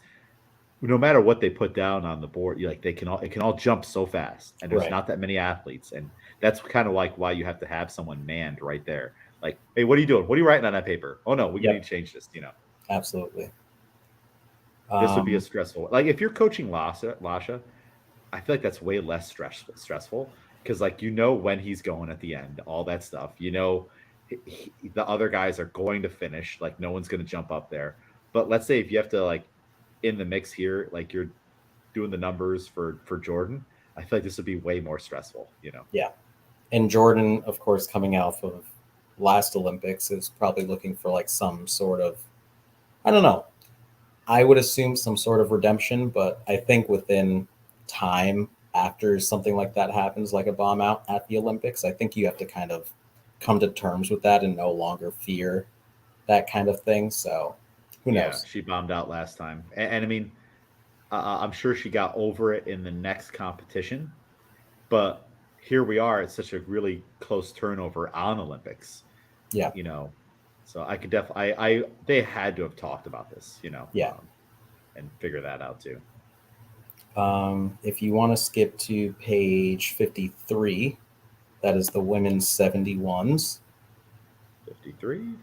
no matter what they put down on the board, you like they can all it can all jump so fast, and there's Right. not that many athletes, and that's kind of like why you have to have someone manned right there. Like, hey, what are you doing? What are you writing on that paper? Oh no, we need Yep. to change this. Absolutely. This would be a Um, stressful. Like if you're coaching Lasha, I feel like that's way less stressful because like when he's going at the end, all that stuff. The other guys are going to finish. Like no one's going to jump up there. But let's say if you have to like in the mix here, like you're doing the numbers for Jordan, I feel like this would be way more stressful. yeah. And Jordan, of course, coming off of last Olympics, is probably looking for like some sort of, I don't know. I would assume some sort of redemption, but I think within time after something like that happens, like a bomb out at the Olympics, I think you have to kind of come to terms with that and no longer fear that kind of thing. So who Yeah, knows? she bombed out last time, and I mean, I'm sure she got over it in the next competition, but here we are. It's such a really close turnover on Olympics, Yeah. you know. So I could definitely, I they had to have talked about this, Yeah. and figure that out too. If you want to skip to page 53, that is the women's 71s. 53.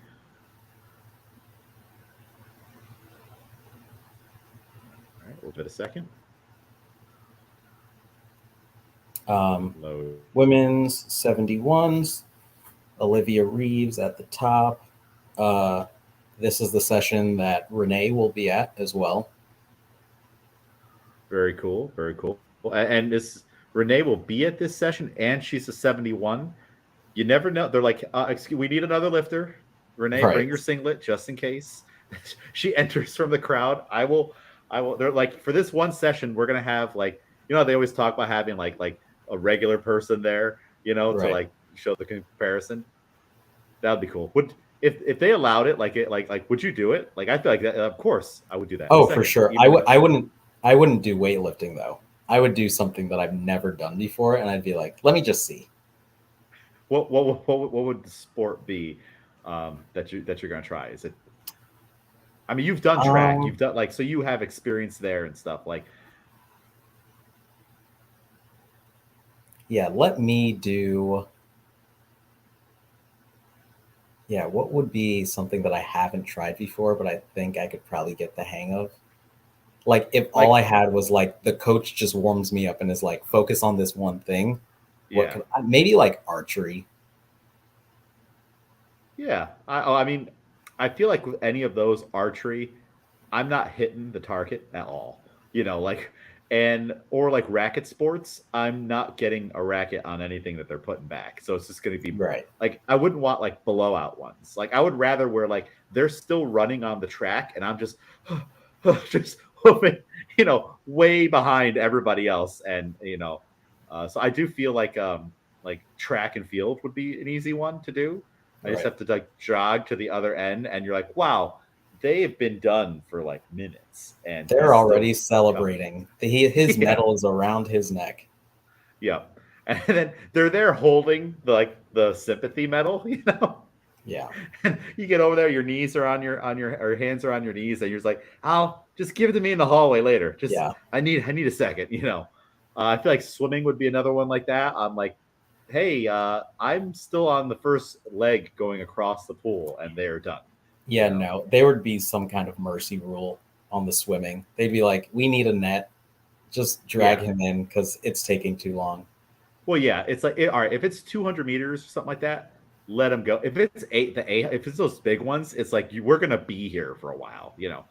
All right, we'll give it a second. Um, Load. Women's 71s, Olivia Reeves at the top. Uh, this is the session that Renee will be at as well. Very cool. Very cool. And this Renee will be at this session, and she's a 71. You never know. They're like, excuse, we need another lifter. Renee, bring Right. your singlet just in case. She enters from the crowd. I will. They're like, for this one session, we're gonna have like, they always talk about having like a regular person there, to Right. like show the comparison. That would be cool. Would if they allowed it, would you do it? Like, I feel like that. Of course, I would do that in a Oh, for second. sure. Even if I wouldn't do weightlifting though. I would do something that I've never done before, and I'd be like, let me just see. what would the sport be that you're gonna try? Is it? I mean, you've done track. Um, You've done like so you have experience there and stuff. Like, yeah, let me do. Yeah, what would be something that I haven't tried before, but I think I could probably get the hang of? Like, if all I like had was like the coach just warms me up and is like, focus on this one thing. What yeah, could maybe like archery? yeah. I mean, I feel like with any of those archery, I'm not hitting the target at all. Like and or like racket sports, I'm not getting a racket on anything that they're putting back. So it's just going to be Right. like I wouldn't want like blowout ones. Like I would rather where like they're still running on the track and I'm just just moving, way behind everybody else and so I do feel like track and field would be an easy one to do. I just Right. have to like jog to the other end and you're like, wow, they have been done for like minutes and They're he's already still coming. celebrating. His Yeah, medal is around his neck. yeah. And then they're there holding the sympathy medal, Yeah. and you get over there, your knees are on your or hands are on your knees, and you're just like, I'll just give it to me in the hallway later. Just Yeah. I need a second. I feel like swimming would be another one like that. I'm like, hey, I'm still on the first leg going across the pool, and they're done. You Yeah, know. no. There would be some kind of mercy rule on the swimming. They'd be like, we need a net. Just drag Yeah. him in because it's taking too long. Well, yeah, it's like all right. If it's 200 meters or something like that, let them go. If it's if it's those big ones, it's like we're gonna be here for a while. Yeah.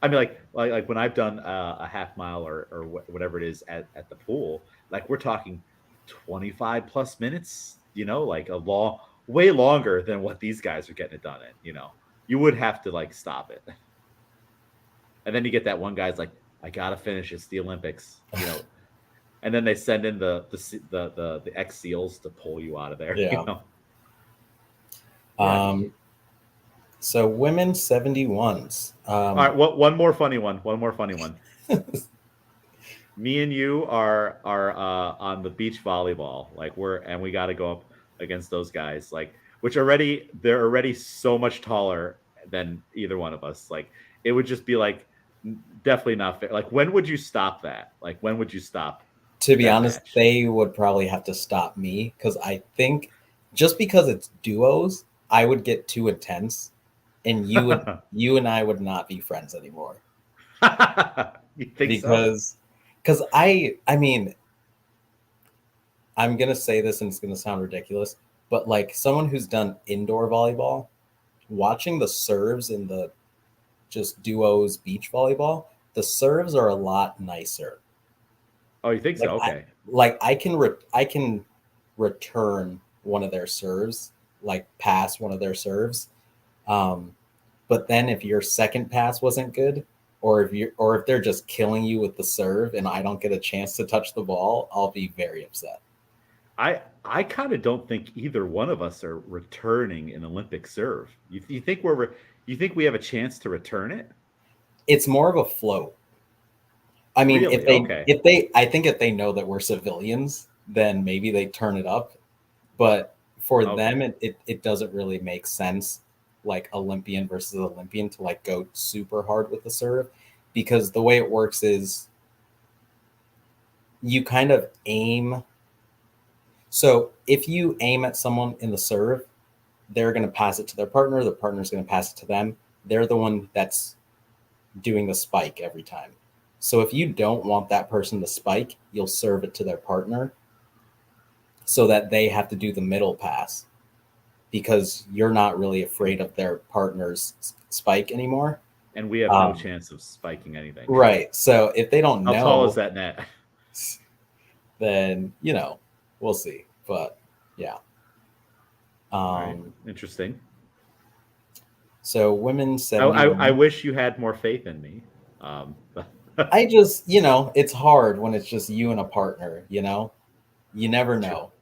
I mean, like when I've done a half mile or whatever it is at the pool, like we're talking 25 plus minutes. Like a long, way longer than what these guys are getting it done in. You would have to like stop it, and then you get that one guy's like, I gotta finish. It's the Olympics. And then they send in the ex seals to pull you out of there. Yeah. Yeah. Um, so women 71s. All right. One more funny one. One more funny one. Me and you are on the beach volleyball. Like we got to go up against those guys. Like which they're already so much taller than either one of us. Like it would just be like definitely not fair. Like when would you stop that? Like when would you stop To be that honest, match? they would probably have to stop me because I think just because it's duos, I would get too intense, and you and I would not be friends anymore You think so? because I mean I'm gonna say this and it's gonna sound ridiculous, but like someone who's done indoor volleyball, watching the serves in the just duos beach volleyball, the serves are a lot nicer. Oh, you think so? Like I Okay. like I can return one of their serves, like pass one of their serves. Um, but then if your second pass wasn't good, or if they're just killing you with the serve and I don't get a chance to touch the ball, I'll be very upset. I kind of don't think either one of us are returning an Olympic serve. You think you think we have a chance to return it? It's more of a float. I mean, Really? Okay. I think if they know that we're civilians, then maybe they turn it up. But for Okay. them, it doesn't really make sense, like Olympian versus Olympian, to like go super hard with the serve, because the way it works is you kind of aim. So if you aim at someone in the serve, they're going to pass it to their partner. The partner's going to pass it to them. They're the one that's doing the spike every time. So if you don't want that person to spike, you'll serve it to their partner so that they have to do the middle pass because you're not really afraid of their partner's spike anymore. and we have no Um, chance of spiking anything. right. So if they don't How tall is know, that net? then we'll see. But yeah. All right, Um, interesting. so women's I 71. wish you had more faith in me. I just, it's hard when it's just you and a partner. You never True, know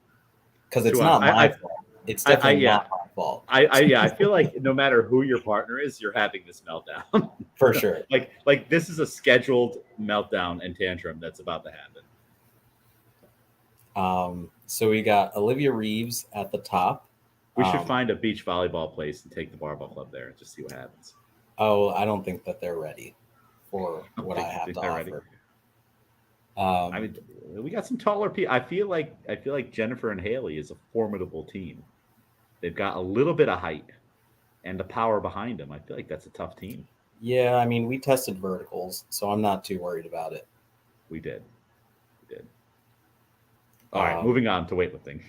because it's true. Honest. not my fault. It's definitely Yeah. not my fault I feel like no matter who your partner is, you're having this meltdown. for sure. like this is a scheduled meltdown and tantrum that's about to happen. So we got Olivia Reeves at the top. We should Um, find a beach volleyball place and take the barbell club there and just see what happens. oh, I don't think that they're ready for I don't what I have think to they're ready. offer. I Um, mean, we got some taller people. I feel like Jennifer and Haley is a formidable team. They've got a little bit of height and the power behind them. I feel like that's a tough team. yeah, I mean, we tested verticals, so I'm not too worried about it. We did. We did. All right, Um, moving on to weightlifting.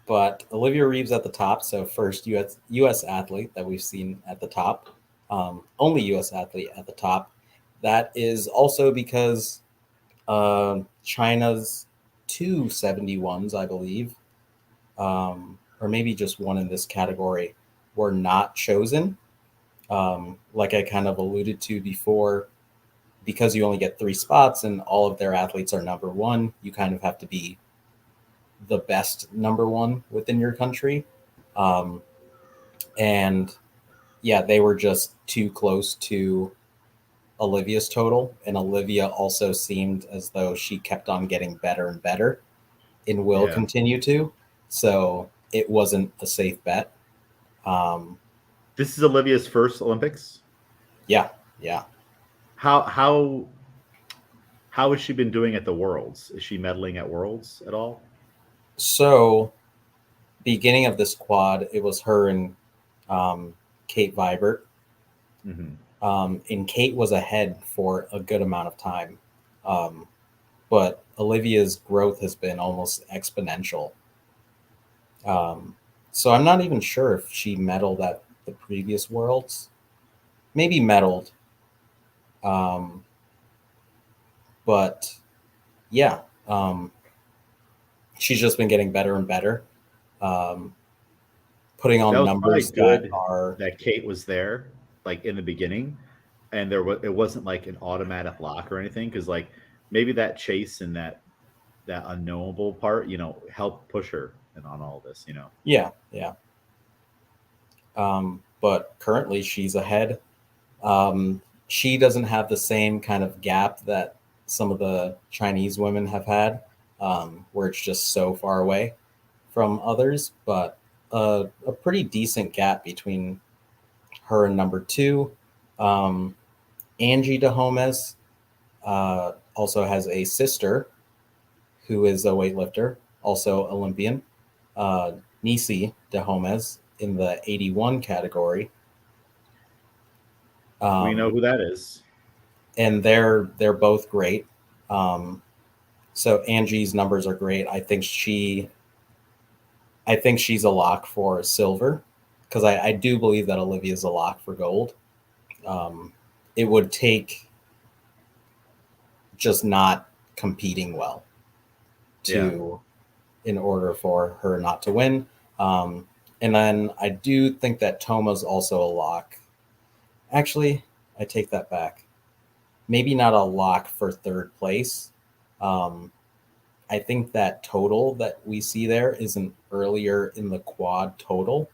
but Olivia Reeves at the top, so first US athlete that we've seen at the top, only US athlete at the top. That is also because China's 271s, I believe, or maybe just one in this category, were not chosen. Like I kind of alluded to before, because you only get three spots and all of their athletes are number one, you kind of have to be the best number one within your country. Um, and yeah, they were just too close to Olivia's total. And Olivia also seemed as though she kept on getting better and better and will Yeah. continue to. So it wasn't a safe bet. Um, This is Olivia's first Olympics. yeah, yeah. How how how has she been doing at the Worlds? Is she medaling at Worlds at all? So beginning of this quad, it was her and Kate Vibert. Mm-hmm. And Kate was ahead for a good amount of time. Um, but Olivia's growth has been almost exponential. Um, so I'm not even sure if she medaled at the previous Worlds. Maybe medaled. Um, but yeah, she's just been getting better and better, um, putting That on was probably numbers that good are, that Kate was there, like in the beginning, and it wasn't like an automatic lock or anything because like maybe that chase and that unknowable part, helped push her and on all this. yeah, yeah. But currently she's ahead. She doesn't have the same kind of gap that some of the Chinese women have had, where it's just so far away from others, but a pretty decent gap between her and number two. Um, Angie DeHomes also has a sister who is a weightlifter, also Olympian, uh, Nisi DeHomes in the 81 category. We know Um, who that is. and they're both great. Um, so Angie's numbers are great. I think she's a lock for silver because I do believe that Olivia's a lock for gold. Um, it would take just not competing well Yeah. to in order for her not to win. Um, and then I do think that Toma's also a lock. Actually, I take that back. Maybe not a lock for third place. Um, I think that total that we see there is an earlier in the quad total,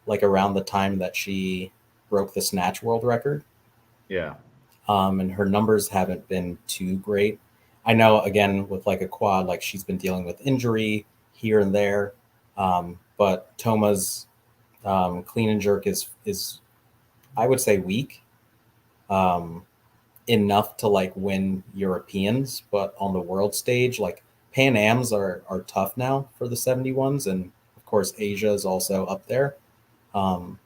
like around the time that she broke the snatch world record. Yeah. And her numbers haven't been too great. I know, again, with like a quad, like she's been dealing with injury here and there. But Toma's clean and jerk is I would say weak. Um, Enough to like win Europeans, but on the world stage, like Pan Ams are tough now for the 71s, and of course Asia is also up there. Um,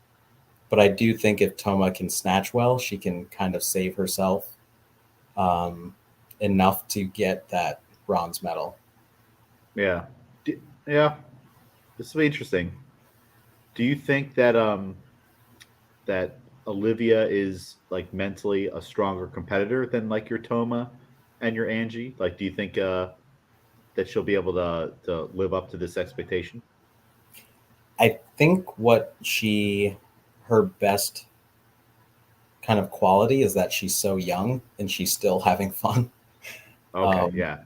but I do think if Toma can snatch well, she can kind of save herself um, enough to get that bronze medal. Yeah. Yeah. This will be interesting. Do you think that Olivia is like mentally a stronger competitor than like your Toma and your Angie? Like, do you think that she'll be able to live up to this expectation? I think her best kind of quality is that she's so young and she's still having fun. Okay, Um, yeah.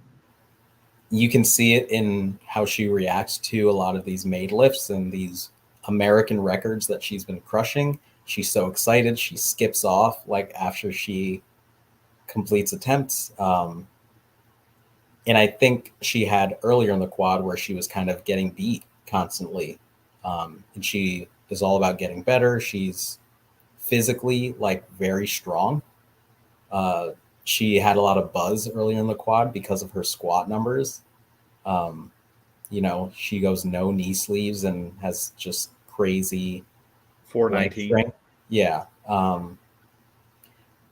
you can see it in how she reacts to a lot of these made lifts and these American records that she's been crushing. She's so excited. She skips off like after she completes attempts. And I think she had earlier in the quad where she was kind of getting beat constantly. And she is all about getting better. She's physically like very strong. Uh, she had a lot of buzz earlier in the quad because of her squat numbers. Um, she goes no knee sleeves and has just crazy leg 419. strength. Yeah.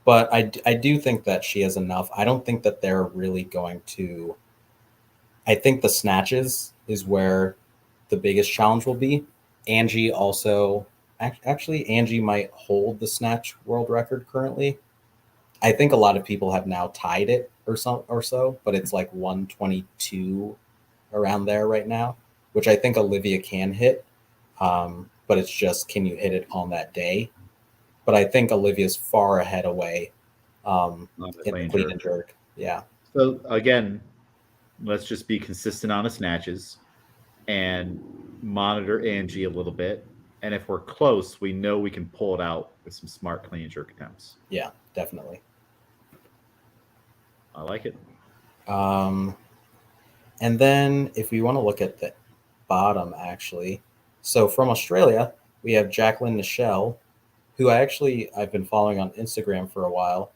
But I do think that she has enough. I don't think that they're really going to. I think the snatches is where the biggest challenge will be. Angie also, actually, Angie might hold the snatch world record currently. I think a lot of people have now tied it or so, but it's like 122 around there right now, which I think Olivia can hit. But it's just can you hit it on that day? But I think Olivia's far ahead away On the in the clean clean and jerk. jerk. Yeah, So again, let's just be consistent on the snatches and monitor Angie a little bit. And if we're close, we know we can pull it out with some smart clean and jerk attempts. yeah, definitely. I like it. Um, and then if we want to look at the bottom, actually, so from Australia, we have Jacqueline Nichelle, who I've been following on Instagram for a while,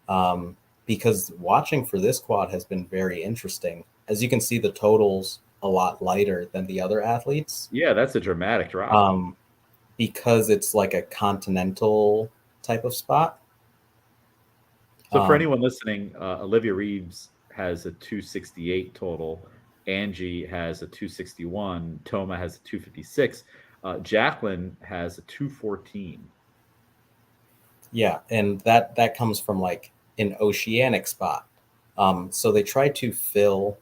um, because watching for this quad has been very interesting. As you can see, the totals a lot lighter than the other athletes, Yeah, that's a dramatic drop. um, because it's like a continental type of spot. So for Um, anyone listening, Olivia Reeves has a 268 total. Angie has a 261. Toma has a 256. Jacqueline has a 214. yeah, and that comes from like an oceanic spot. So they try to fill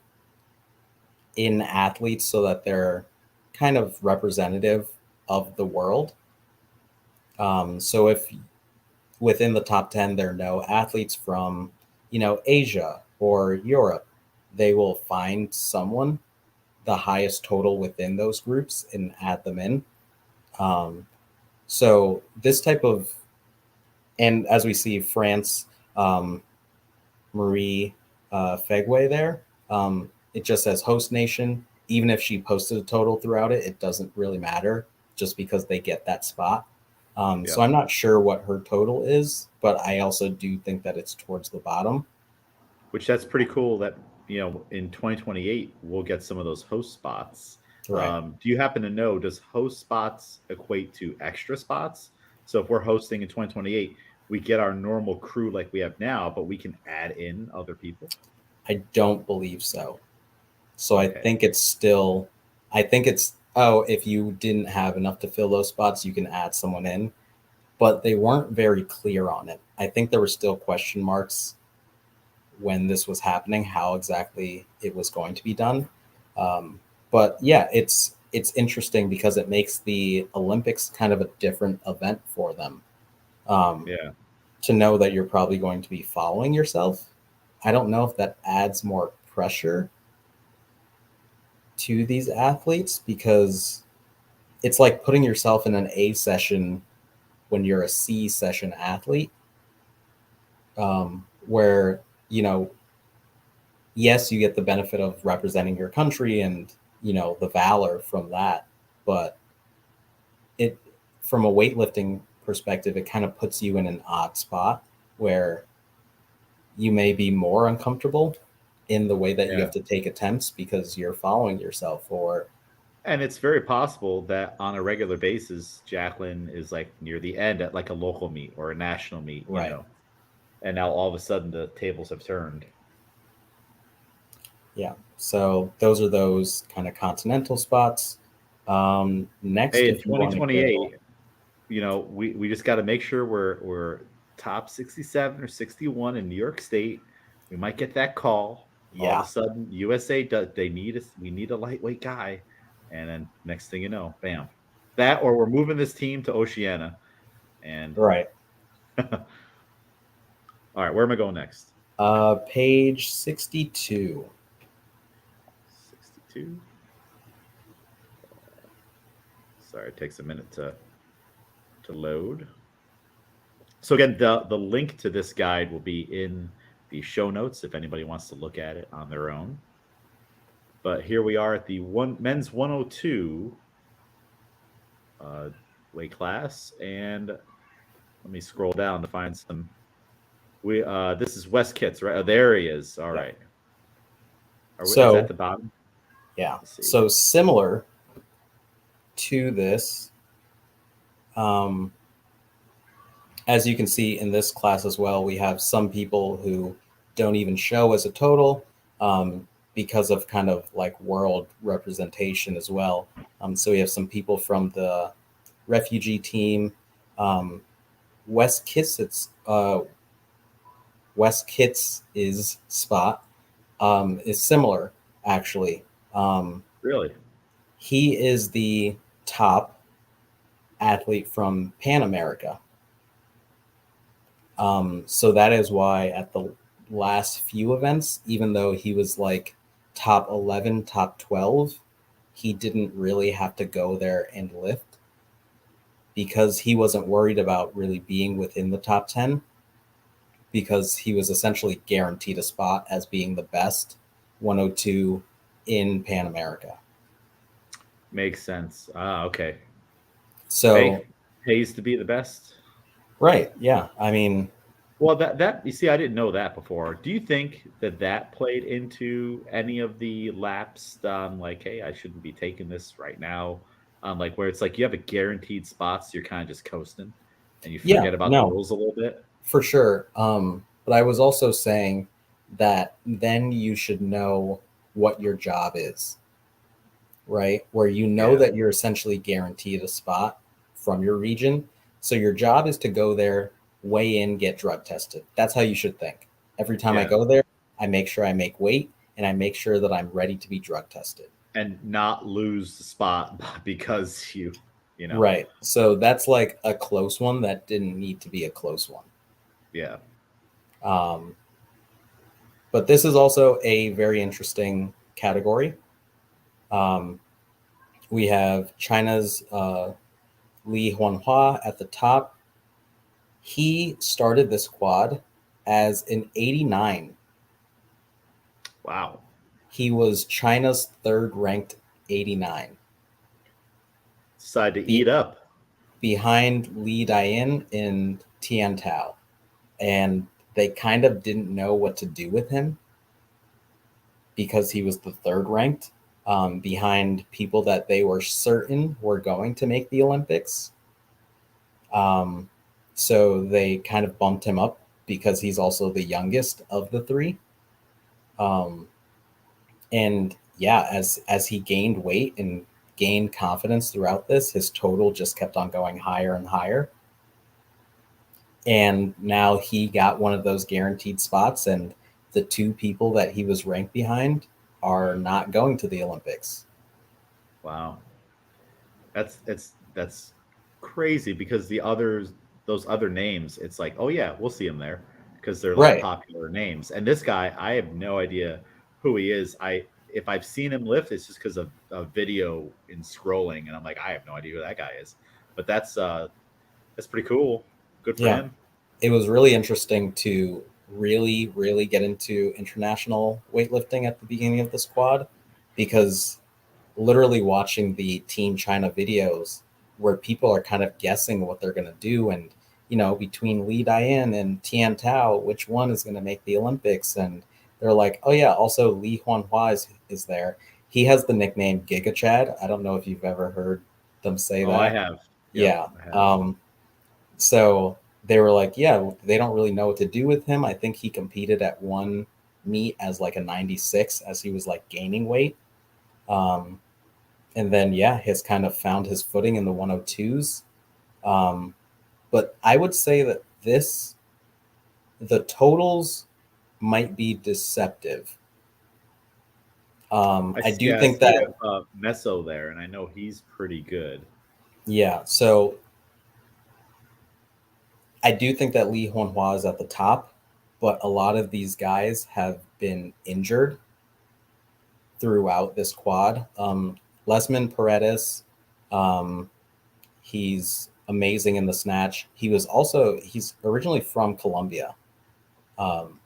in athletes so that they're kind of representative of the world. So if within the top 10 there are no athletes from Asia or Europe, they will find someone the highest total within those groups and add them in. um, so this type of, and as we see France, um, Marie Fegway there, it just says host nation. Even if she posted a total throughout it, it doesn't really matter just because they get that spot. Yeah. So I'm not sure what her total is, but I also do think that it's towards the bottom. Which that's pretty cool that, in 2028, we'll get some of those host spots. Right. Do you happen to know, does host spots equate to extra spots? So if we're hosting in 2028, we get our normal crew like we have now, but we can add in other people. I don't believe so. So Okay. I think it's, oh, if you didn't have enough to fill those spots, you can add someone in, but they weren't very clear on it. I think there were still question marks when this was happening, how exactly it was going to be done. Um, but yeah, it's interesting because it makes the Olympics kind of a different event for them. Um, Yeah. to know that you're probably going to be following yourself, I don't know if that adds more pressure to these athletes because it's like putting yourself in an A session when you're a C session athlete, where yes, you get the benefit of representing your country and the valor from that, but it from a weightlifting perspective, it kind of puts you in an odd spot where you may be more uncomfortable in the way that you Yeah. have to take attempts because you're following yourself or And it's very possible that on a regular basis, Jacqueline is like near the end at like a local meet or a national meet, right. and now all of a sudden the tables have turned. Yeah. So those are those kind of continental spots. Next, Hey, in if you want to go, 2028, we just got to make sure we're top 67 or 61 in New York State. We might get that call. All of a Yeah, sudden, USA does they need us. We need a lightweight guy, and then next thing you know, bam, that or we're moving this team to Oceania. And right. all right, where am I going next? Page 62. 62. Sorry, it takes a minute to load. So again, the link to this guide will be in the show notes if anybody wants to look at it on their own. But here we are at the men's 102 uh, weight class, and let me scroll down to find some. We this is West Kits, right? Oh, there he is. All Yeah. right. Is that So the bottom? yeah, Let's see. so similar to this, um, as you can see in this class as well, we have some people who don't even show as a total, because of kind of like world representation as well. So we have some people from the refugee team. Um, West Kits, West Kits is spot, is similar actually. Um, Really? he is the top athlete from Pan America. So that is why at the last few events, even though he was like top 11, top 12, he didn't really have to go there and lift because he wasn't worried about really being within the top 10, because he was essentially guaranteed a spot as being the best 102 in Pan America. Makes sense. Ah, okay. So, Pays to be the best. right. Yeah. I mean, Well, that you see, I didn't know that before. Do you think that played into any of the lapsed like, hey, I shouldn't be taking this right now? Like where it's like you have a guaranteed spot, so you're kind of just coasting and you yeah, forget about the no, rules a little bit. for sure. But I was also saying that then you should know what your job is, right? Where you know Yeah. that you're essentially guaranteed a spot from your region. So your job is to go there, weigh in, get drug tested. That's how you should think. Every time I Yeah. go there, I make sure I make weight and I make sure that I'm ready to be drug tested. And not lose the spot because you know, Right. So that's like a close one that didn't need to be a close one. yeah. Um, but this is also a very interesting category. Um, we have China's Li Huanhua at the top. He started this quad as an 89. Wow. He was China's third ranked 89, Decide to eat be, up. behind Li Dayan and Tian Tao. And they kind of didn't know what to do with him because he was the third ranked, behind people that they were certain were going to make the Olympics. Um, so they kind of bumped him up because he's also the youngest of the three. Um, and yeah, as he gained weight and gained confidence throughout this, his total just kept on going higher and higher. And now he got one of those guaranteed spots, and the two people that he was ranked behind are not going to the Olympics. Wow. That's crazy because the others those other names, it's like, oh yeah, we'll see him there because they're like Right. popular names. And this guy, I have no idea who he is. I if I've seen him lift, it's just because of a video in scrolling, and I'm like, I have no idea who that guy is. But that's pretty cool. Good for Yeah. him. It was really interesting to really, really get into international weightlifting at the beginning of the squad, because literally watching the Team China videos where people are kind of guessing what they're going to do. And, between Li Dayan and Tian Tao, which one is going to make the Olympics? And they're like, oh, yeah, also Li Huanhua is there. He has the nickname Giga Chad. I don't know if you've ever heard them say Oh, I that. have. Yep, Yeah. I have. So they were like, yeah, they don't really know what to do with him. I think he competed at one meet as like a 96 as he was like gaining weight. Um, and then, yeah, has kind of found his footing in the 102s. But I would say that the totals might be deceptive. I do I think see that, Meso there, and I know he's pretty good. yeah. So I do think that Lee Honhua is at the top, but a lot of these guys have been injured throughout this quad. Lesman Paredes, um, he's amazing in the snatch. He's originally from Colombia, um,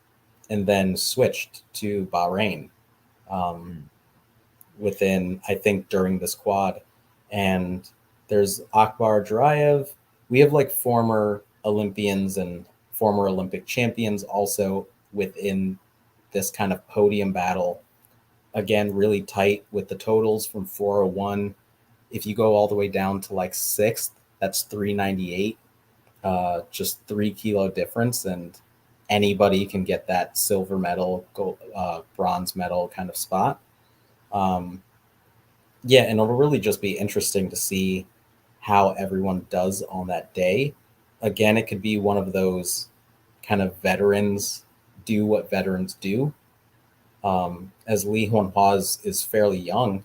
and then switched to Bahrain um, Hmm. within, I think, during this quad. And there's Akbar Jurayev. We have like former Olympians and former Olympic champions also within this kind of podium battle. Again, really tight with the totals from 401. If you go all the way down to like sixth, that's 398, just 3 kilo difference. And anybody can get that silver medal, gold, bronze medal kind of spot. Um, yeah, and it'll really just be interesting to see how everyone does on that day. Again, it could be one of those kind of veterans do what veterans do. As Lee Honhua is fairly young,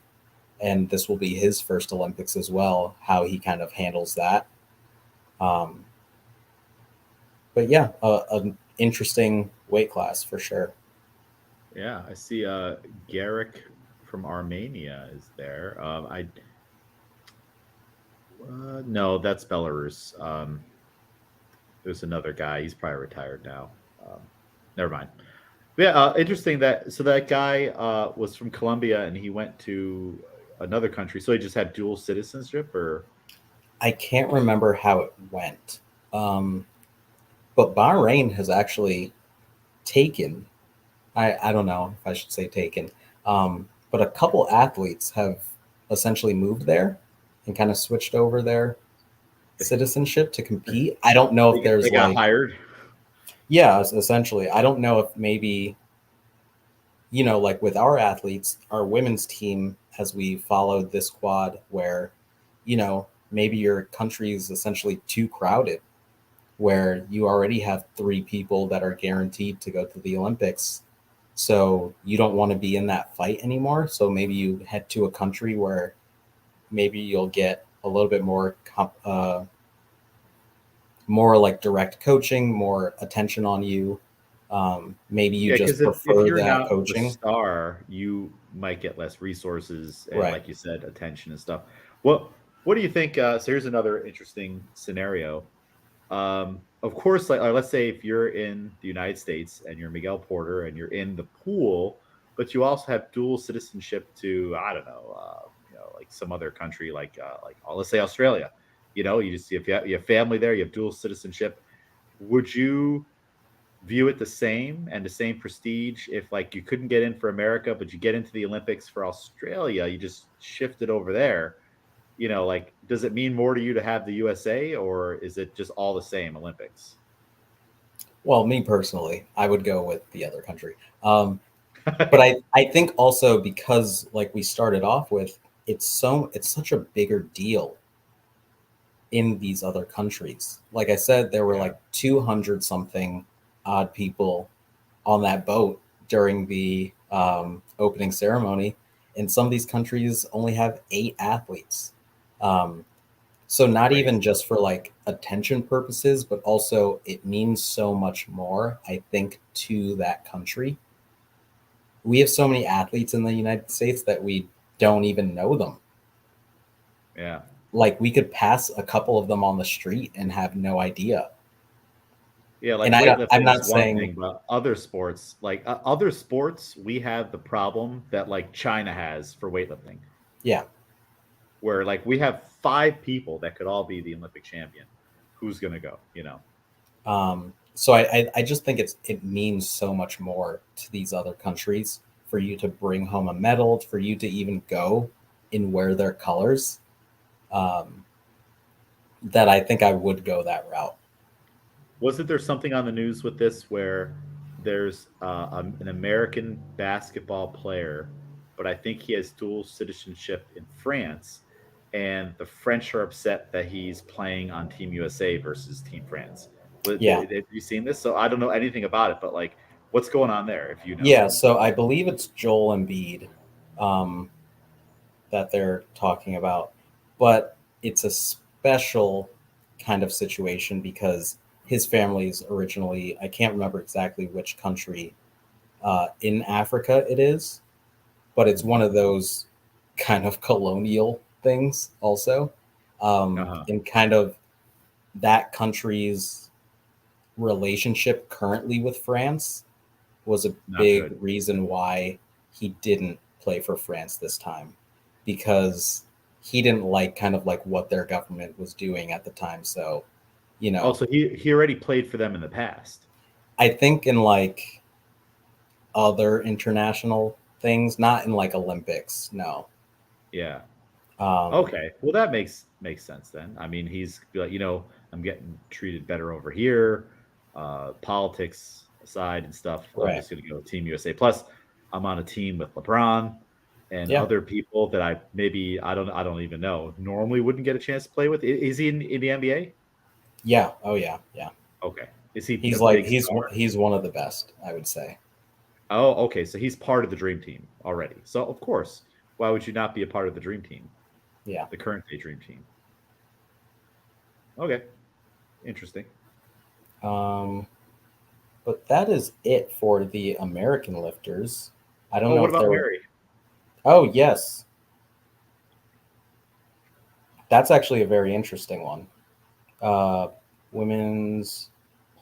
and this will be his first Olympics as well, how he kind of handles that. Um, but yeah, an interesting weight class for sure. Yeah, I see Garrick from Armenia is there. I No, that's Belarus. There's another guy. He's probably retired now. Never mind. Yeah, interesting that. So that guy was from Colombia and he went to another country. So he just had dual citizenship, or I can't remember how it went, um, but Bahrain has actually taken, I don't know if I should say taken, but a couple athletes have essentially moved there and kind of switched over their citizenship to compete. I don't know if they there's got like, hired. yeah, essentially. I don't know if maybe, like with our athletes, our women's team, as we followed this quad, where, maybe your country is essentially too crowded, where you already have three people that are guaranteed to go to the Olympics. So you don't want to be in that fight anymore. So maybe you head to a country where maybe you'll get a little bit more like direct coaching, more attention on you. Maybe you Yeah, just because if prefer you're that not the coaching. star, you might get less resources and, Right. like you said, attention and stuff. What do you think? So here's another interesting scenario. Of course, like let's say if you're in the United States and you're Miguel Porter and you're in the pool, but you also have dual citizenship to I don't know, like some other country, like let's say Australia. You just if you have family there, you have dual citizenship. Would you view it the same and the same prestige if like you couldn't get in for America, but you get into the Olympics for Australia? You just shifted over there. Like does it mean more to you to have the USA, or is it just all the same Olympics? Well, me personally, I would go with the other country. But I think also because like we started off with, it's such a bigger deal in these other countries. Like I said, there were Yeah, like 200 something odd people on that boat during the opening ceremony. And some of these countries only have 8 athletes. Um, so not even crazy. just for like attention purposes, but also it means so much more, I think, to that country. We have so many athletes in the United States that we don't even know them. Yeah. Like we could pass a couple of them on the street and have no idea. Yeah, And like I'm weightlifting is not one saying, thing, but other sports, we have the problem that like China has for weightlifting, yeah. where like we have 5 people that could all be the Olympic champion. Who's gonna go? So I just think it means so much more to these other countries for you to bring home a medal, for you to even go and wear their colors. Um, that I think I would go that route. Wasn't there something on the news with this where there's an American basketball player, but I think he has dual citizenship in France, and the French are upset that he's playing on Team USA versus Team France. Yeah. Have you seen this? So I don't know anything about it, but like, what's going on there? If you know. Yeah. So I believe it's Joel Embiid um, that they're talking about, but it's a special kind of situation because his family's originally, I can't remember exactly which country in Africa it is, but it's one Mhm. of those kind of colonial things also. Uh-huh. And kind of that country's relationship currently with France was a Not big good. reason why he didn't play for France this time because he didn't like kind of like what their government was doing at the time. So, you know, Also, he already played for them in the past. I think in like other international things, not in like Olympics, no. Yeah. Um, Okay. Well, that makes sense then. I mean, he's like, I'm getting treated better over here. Politics aside and stuff, I'm right. just going to go Team USA. Plus, I'm on a team with LeBron and Yeah. other people that I don't even know normally wouldn't get a chance to play with. Is he in the NBA? Yeah. Oh yeah. Yeah. Okay. Is he a He's like big star? he's one of the best, I would say. Oh, okay. So he's part of the dream team already. So of course, why would you not be a part of the dream team, Yeah. the current day dream team? Okay, interesting. Um, but that is it for the American lifters. I don't Oh, know what if about there were. Mary? Oh yes, that's actually a very interesting one. Uh, women's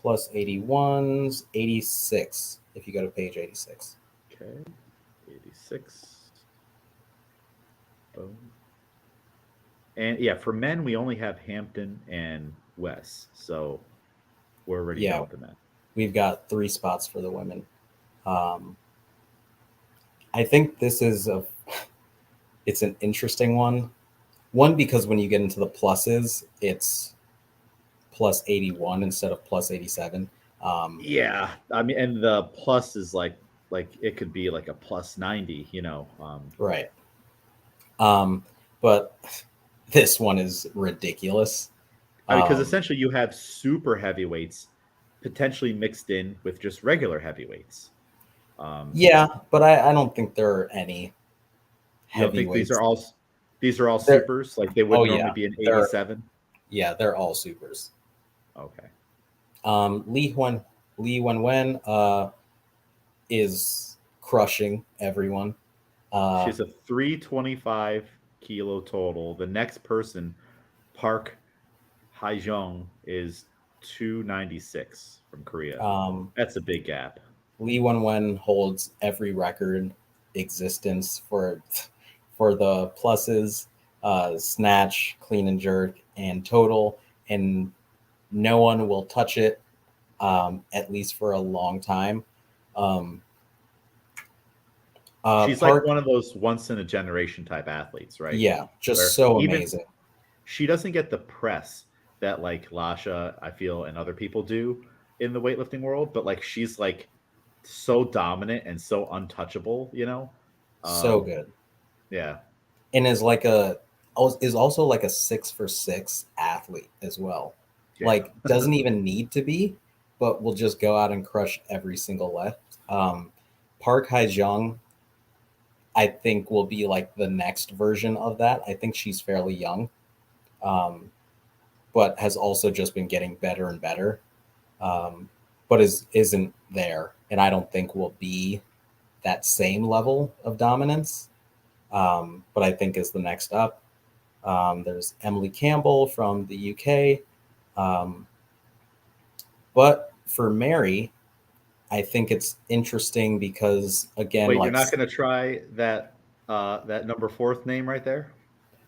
plus 81s, 86. If you go to page 86. Okay, 86. Boom. And yeah, for men, we only have Hampton and Wes. So we're already done Yeah, with the men. we've got 3 spots for the women. Um, I think this is a it's an interesting one. One because when you get into the pluses, it's plus 81 instead of plus 87. Um, Yeah, I mean, and the plus is like it could be like a plus 90. right. But this one is ridiculous. I mean, because Um, essentially you have super heavyweights potentially mixed in with just regular heavyweights. Um, yeah, but I don't think there are any you don't think heavyweights. these are all They're supers like they would oh normally yeah, be an they're 87? they're all supers. Okay. Li Huan Wen is crushing everyone. She Uh, has a 325 kilo total. The next person, Park Haejong, is 296 from Korea. um, That's a big gap. Li Wen holds every record existence for the pluses, snatch, clean and jerk, and total, and no one will touch it at least for a long time. Um, She's like Park, one of those once in a generation type athletes, right? yeah, just Where so even amazing. she doesn't get the press that like Lasha, I feel, and other people do in the weightlifting world, but like she's like so dominant and so untouchable. So Um, good. yeah, And is also like a 6 for 6 athlete as well. yeah. Like doesn't even need to be, but will just go out and crush every single left. Park Hae-jung, I think will be like the next version of that. I think she's fairly young, um, but has also just been getting better and better. But isn't there, and I don't think will be that same level of dominance. But I think is the next up. There's Emily Campbell from the UK. Um, but for Mary, I think it's interesting because again, Wait, you're like, not going to try that number fourth name right there?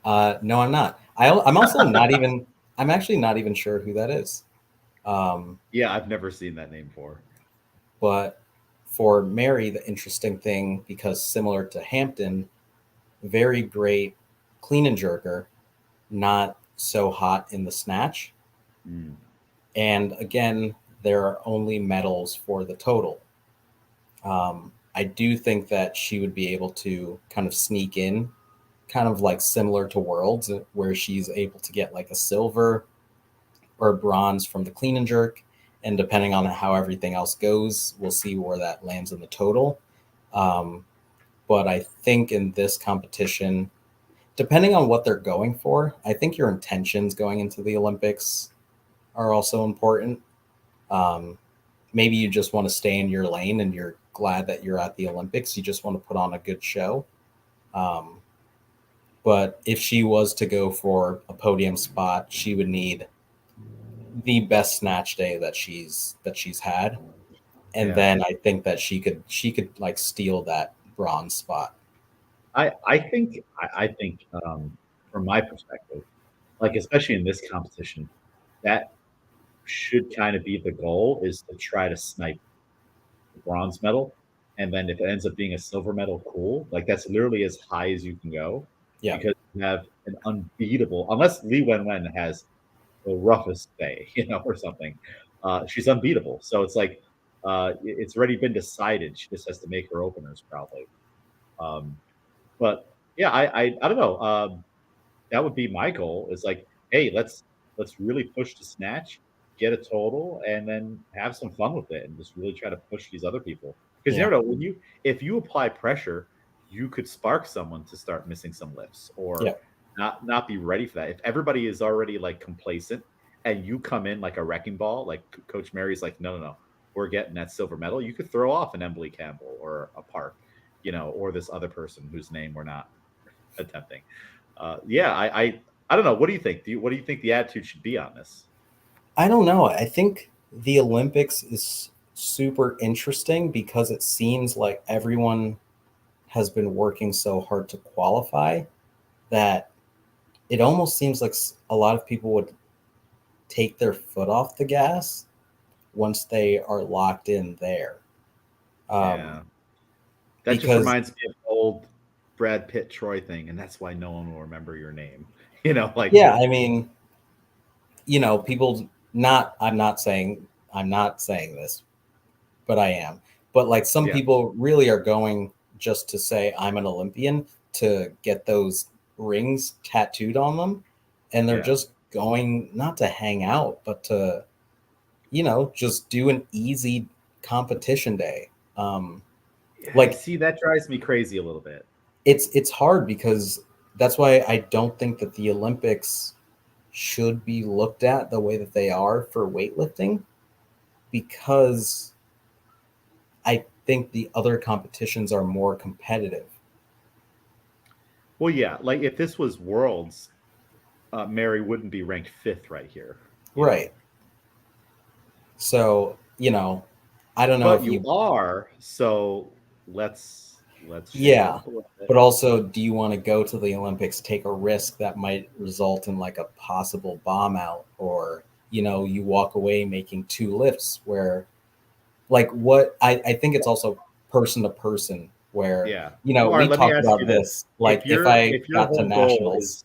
no, I'm not. I'm also not even. I'm actually not even sure who that is. Um, Yeah, I've never seen that name before. but for Mary, the interesting thing because similar to Hampton, very great clean and jerker, not so hot in the snatch. Mm. And again, there are only medals for the total. I do think that she would be able to kind of sneak in kind of like similar to Worlds, where she's able to get like a silver or bronze from the clean and jerk. And depending on how everything else goes, we'll see where that lands in the total. Um, but I think in this competition, depending on what they're going for, I think your intentions going into the Olympics are also important. Um, Maybe you just want to stay in your lane and you're glad that you're at the Olympics. You just want to put on a good show. Um, but if she was to go for a podium spot, she would need the best snatch day that she's had, and Yeah. then I think that she could like steal that bronze spot. I think from my perspective, like especially in this competition, that should kind of be the goal is to try to snipe the bronze medal. And then if it ends up being a silver medal, cool. Like that's literally as high as you can go Yeah, because you have an unbeatable, unless Li Wenwen has the roughest day, or something. She's unbeatable. So it's like it's already been decided. She just has to make her openers probably. Um, but yeah, I don't know. That would be my goal. Is like, hey, let's really push the snatch, get a total, and then have some fun with it, and just really try to push these other people. Because you yeah, never know if you apply pressure, you could spark someone to start missing some lifts or yeah, not be ready for that. If everybody is already like complacent and you come in like a wrecking ball, like Coach Mary's like, no, no, no, we're getting that silver medal. You could throw off an Emily Campbell or a Park, or this other person whose name we're not attempting. Yeah, I don't know. What do you think? What do you think the attitude should be on this? I don't know. I think the Olympics is super interesting because it seems like everyone has been working so hard to qualify that it almost seems like a lot of people would take their foot off the gas once they are locked in there. Um, Yeah, that just because reminds me of the old Brad Pitt Troy thing, and that's why no one will remember your name. Like yeah, I mean, people not I'm not saying this, but I am. But like some yeah, people really are going just to say I'm an Olympian to get those rings tattooed on them, and they're yeah, just going not to hang out, but to just do an easy competition day. yeah. Like See, that drives me crazy a little bit. it's hard because that's why I don't think that the Olympics should be looked at the way that they are for weightlifting, because I think the other competitions are more competitive. Well, yeah, like if this was Worlds, Mary wouldn't be ranked fifth right here. You know, Right. So, I don't know but if you you, are. So let's shake it yeah, up a little bit. but also, do you want to go to the Olympics, take a risk that might result in like a possible bomb out, or, you walk away making two lifts where, like, I think it's also person to person where, Yeah. Well, all right. we Let me talked ask about you this: this. Like, if I if your got to whole goal nationals, is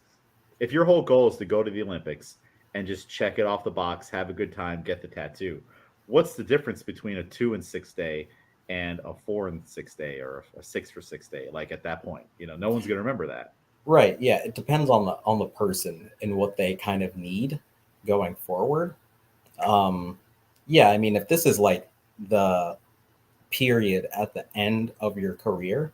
if your whole goal is to go to the Olympics and just check it off the box, have a good time, get the tattoo, what's the difference between a 2 and 6 day and a 4 and 6 day or a 6 for 6 day? Like at that point, no one's gonna remember that. right? Yeah, it depends on the person and what they kind of need going forward. Um, yeah, I mean, if this is like the period at the end of your career,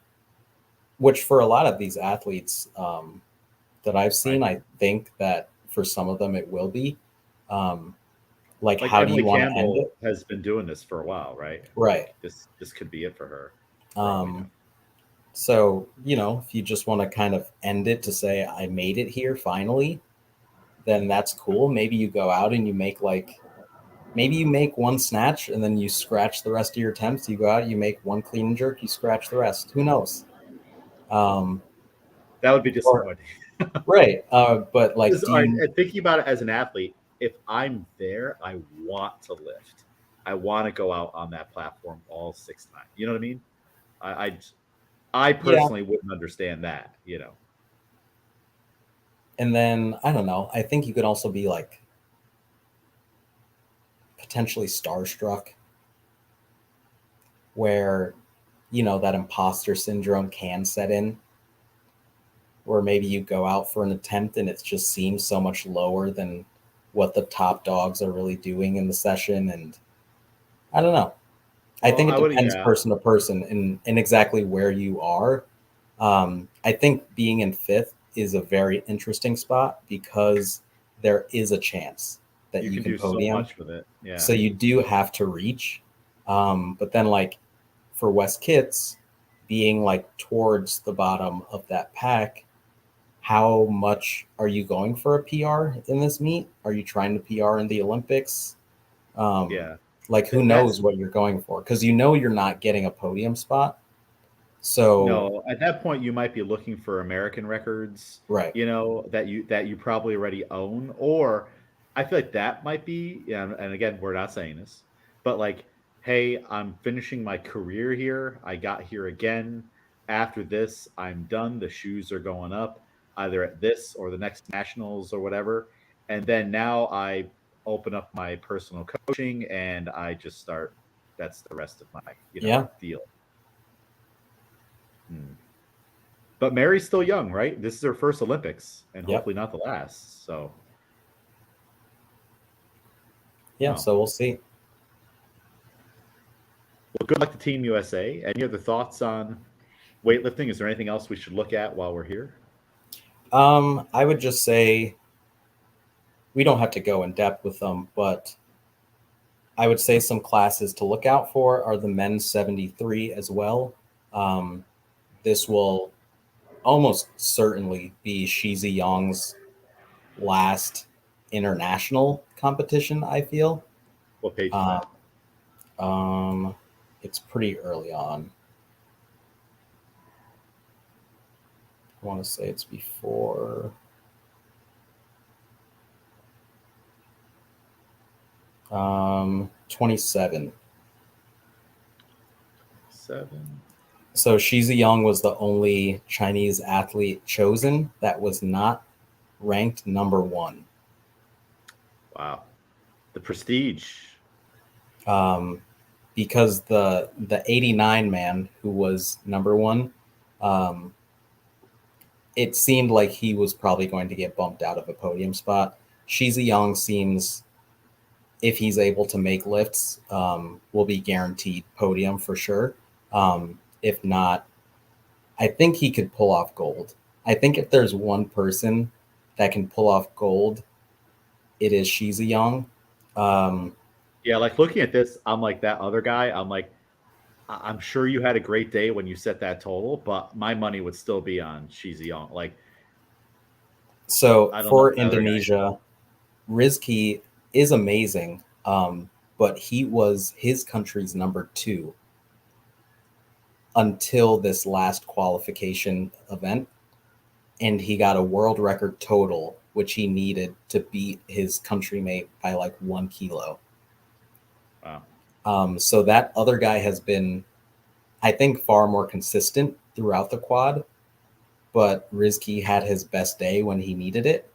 which for a lot of these athletes that I've Right. seen, I think that for some of them it will be. Um, like, Like how do Emily you want to end Campbell it? has been doing this for a while, right? Right. Like this could be it for her, for all we know. Um, so, if you just want to kind of end it to say, I made it here finally, then that's cool. Maybe you go out and maybe you make one snatch and then you scratch the rest of your attempts. You go out, you make one clean and jerk, you scratch the rest. Who knows? Um, That would be or disappointing. right. But like, Because do all right, you? and thinking about it as an athlete, if I'm there, I want to lift. I want to go out on that platform all 6 times. You know what I mean? I I Yeah. personally wouldn't understand that. And then I don't know. I think you could also be like potentially starstruck, where that imposter syndrome can set in, where maybe you go out for an attempt and it just seems so much lower than what the top dogs are really doing in the session. And I don't know. I Well, think it I would, depends yeah, person to person and exactly where you are. I think being in fifth is a very interesting spot because there is a chance that you you can can do so podium. much with it. Yeah, So you do have to reach. But then, like for West Kits, being like towards the bottom of that pack, how much are you going for a PR in this meet? Are you trying to PR in the Olympics? Um, yeah. like, who That's knows what you're going for? Because you know you're not getting a podium spot. So, no. At that point, you might be looking for American records, right. that you probably already own, or I feel like that might be. Yeah, and again, we're not saying this, but like, hey, I'm finishing my career here. I got here again. After this, I'm done. The shoes are going up, either at this or the next nationals or whatever. And then now I open up my personal coaching and I just start. That's the rest of my, Yeah. deal. Hmm. But Mary's still young, right? This is her first Olympics, and Yep. hopefully not the last. So, Yeah. oh, So we'll see. well, good luck to Team USA. Any other thoughts on weightlifting? Is there anything else we should look at while we're here? I would just say we don't have to go in depth with them, but I would say some classes to look out for are the men's 73 as well. Um, this will almost certainly be Shizi Yong's last international competition, I feel. What page is Um, that? it's pretty early on. I want to say it's before 27. 7. So Shizi Yang was the only Chinese athlete chosen that was not ranked number one. Wow. The prestige. Um, because the 89 man who was number one, um, it seemed like he was probably going to get bumped out of a podium spot. Shizi Yang seems, if he's able to make lifts, will be guaranteed podium for sure. If not, I think he could pull off gold. I think if there's one person that can pull off gold, it is Shizi Yang. Um, Yeah, like looking at this, I'm like that other guy. I'm like, I'm sure you had a great day when you set that total, but my money would still be on Shiziong. Like, so I don't know for what the other guy. Indonesia, Rizki is amazing, but he was his country's number two until this last qualification event, and he got a world record total, which he needed to beat his countrymate by like 1 kilo. Wow. So that other guy has been, I think, far more consistent throughout the quad, but Rizki had his best day when he needed it.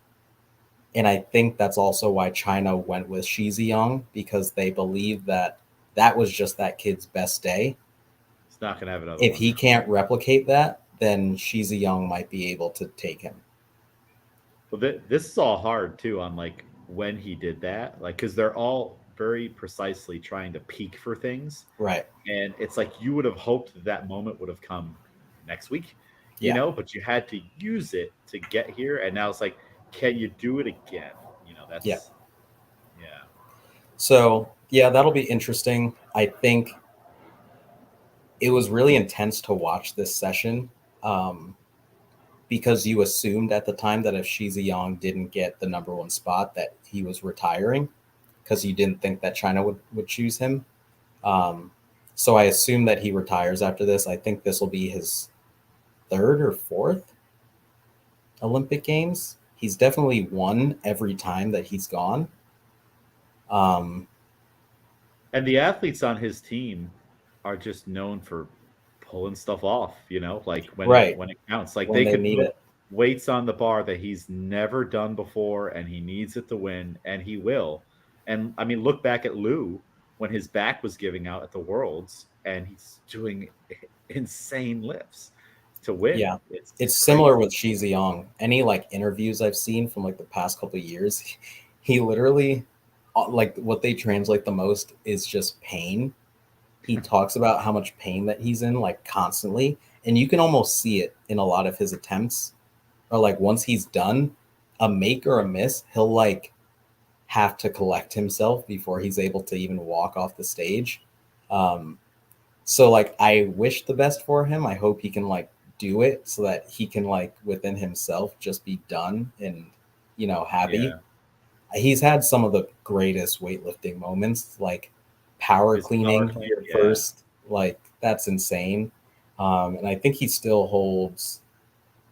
And I think that's also why China went with Shizi Young, because they believe that that was just that kid's best day. He's not going to have another If one. he can't replicate that, then Shizi Young might be able to take him. But this is all hard too on like when he did that, like because they're all very precisely trying to peak for things, Right. and it's like you would have hoped that that moment would have come next week, Yeah. but you had to use it to get here, and now it's like, can you do it again? Yeah. That's yeah, So, yeah, that'll be interesting. I think it was really intense to watch this session, um, because you assumed at the time that if Shizi Yang didn't get the number one spot, that he was retiring because you didn't think that China would choose him. Um, so I assume that he retires after this. I think this will be his third or fourth Olympic Games. He's definitely won every time that he's gone. Um, and the athletes on his team are just known for pulling stuff off, like when it right. when it counts. Like When they they could need put it. weights on the bar that he's never done before and he needs it to win and he will. And I mean, look back at Lou when his back was giving out at the Worlds and he's doing insane lifts. to win. Yeah, It's it's similar with crazy. Shi Ziyang. Any like interviews I've seen from like the past couple of years, he literally like what they translate the most is just pain. He talks about how much pain that he's in like constantly, and you can almost see it in a lot of his attempts. Or like once he's done a make or a miss, he'll like have to collect himself before he's able to even walk off the stage. Um, so like I wish the best for him. I hope he can like do it so that he can like within himself just be done and happy. Yeah, He's had some of the greatest weightlifting moments, like power his power cleaning clean. your Yeah, first, like that's insane. And I think he still holds,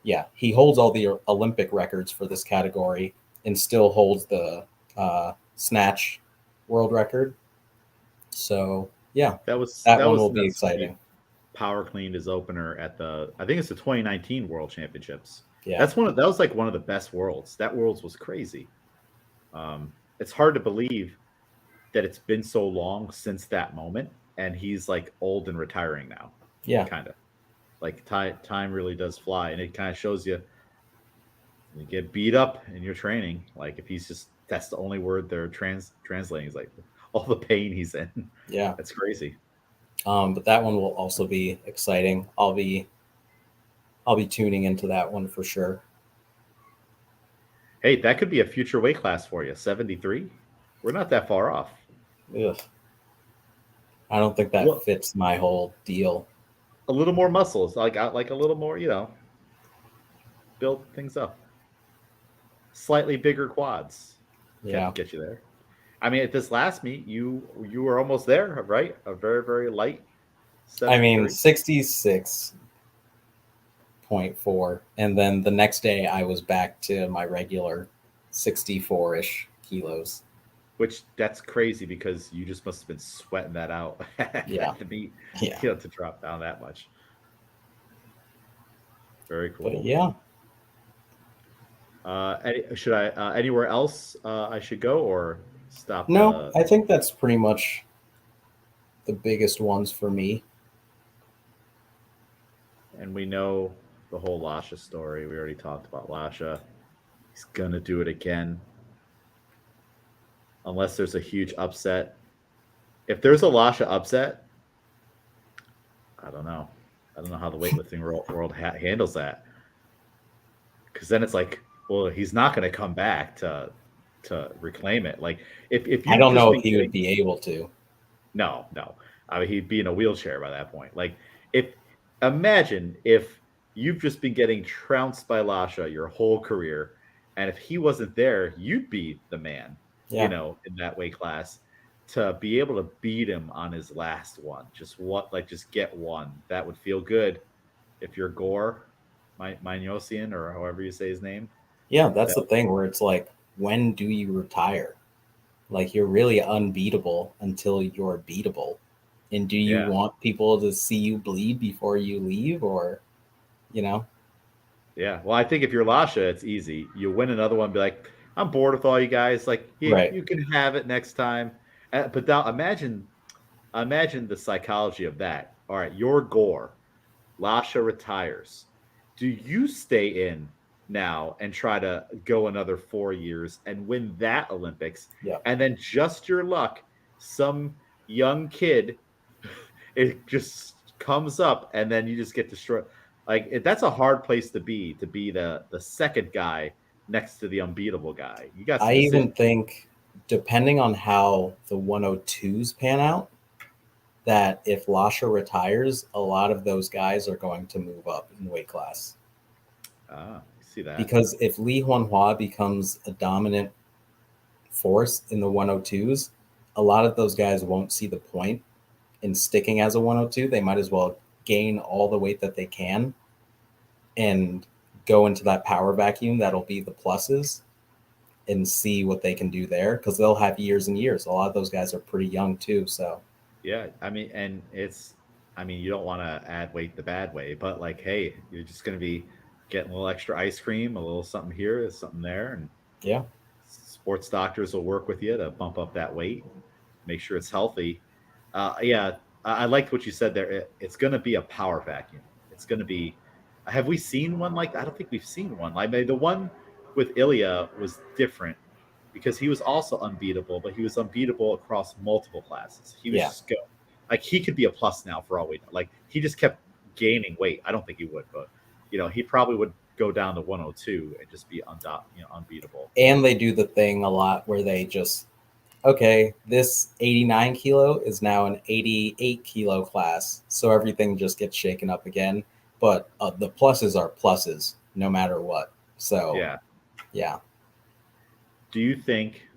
yeah, he holds all the Olympic records for this category and still holds the snatch world record. So yeah, that that one was will be nuts when he exciting. power cleaned his opener at the I think it's the 2019 World Championships. Yeah. That was like one of the best worlds. That worlds was crazy. It's hard to believe that it's been so long since that moment, and he's like old and retiring now, Yeah. kind of. Like time really does fly, and it kind of shows you you get beat up in your training. Like if he's just that's the only word they're translating is like all the pain he's in. Yeah. That's crazy. But that one will also be exciting. I'll be tuning into that one for sure. Hey, that could be a future weight class for you. 73. We're not that far off. Ugh. I don't think that Well, fits my whole deal. a little more muscles, like a little more, build things up. Slightly bigger quads. Yeah. Get you there. I mean, at this last meet, you were almost there, right? A very very light I mean, 73, 66.4. And then the next day I was back to my regular 64 ish kilos. which that's crazy because you just must have been sweating that out Yeah. at the meet, Yeah. to drop down that much. Very But cool. yeah. Should I anywhere else I should go or stop No, the? I think that's pretty much the biggest ones for me. And we know the whole Lasha story. We already talked about Lasha. He's gonna do it again unless there's a huge upset. If there's a Lasha upset, I don't know. I don't know how the weightlifting world handles that because then it's like, well, he's not going to come back to reclaim it. Like if I you've don't just know if been he would getting be able to. no, I mean he'd be in a wheelchair by that point. Like if imagine if you've just been getting trounced by Lasha your whole career, and if he wasn't there, you'd be the man, Yeah. in that weight class to be able to beat him on his last one. Just get one. That would feel good if you're Gore, Minosian, or however you say his name. Yeah, that's That the thing where it's like, when do you retire? Like, you're really unbeatable until you're beatable. And do you yeah, want people to see you bleed before you leave? Or, you know? yeah. Well, I think if you're Lasha, it's easy. You win another one, be like, I'm bored with all you guys. Like, Right. you can have it next time. But now imagine the psychology of that. All right, you're Gore. Lasha retires. Do you stay in now and try to go another 4 years and win that Olympics? Yeah. And then just your luck, some young kid, it just comes up and then you just get destroyed. That's a hard place to be the second guy next to the unbeatable guy. You got some I even decisions. think, depending on how the 102s pan out, that if Lasha retires, a lot of those guys are going to move up in weight class. See that? Because if Li Huanhua becomes a dominant force in the 102s, a lot of those guys won't see the point in sticking as a 102. They might as well gain all the weight that they can and go into that power vacuum that'll be the pluses and see what they can do there because they'll have years and years. A lot of those guys are pretty young too. So, Yeah, I mean, and I mean, you don't want to add weight the bad way, but like, hey, you're just going to be getting a little extra ice cream, a little something here, something there, and yeah. sports doctors will work with you to bump up that weight, make sure it's healthy. Yeah, I liked what you said there. It's going to be a power vacuum. It's going to be Have we seen one like that? I don't think we've seen one. I mean, the one with Ilya was different because he was also unbeatable, but he was unbeatable across multiple classes. He was Yeah. just go like he could be a plus now for all we know. Like he just kept gaining weight. I don't think he would, but he probably would go down to 102 and just be unbeatable. And they do the thing a lot where they just, okay, this 89 kilo is now an 88 kilo class. So everything just gets shaken up again. But the pluses are pluses no matter what. So, Yeah. yeah. Do you think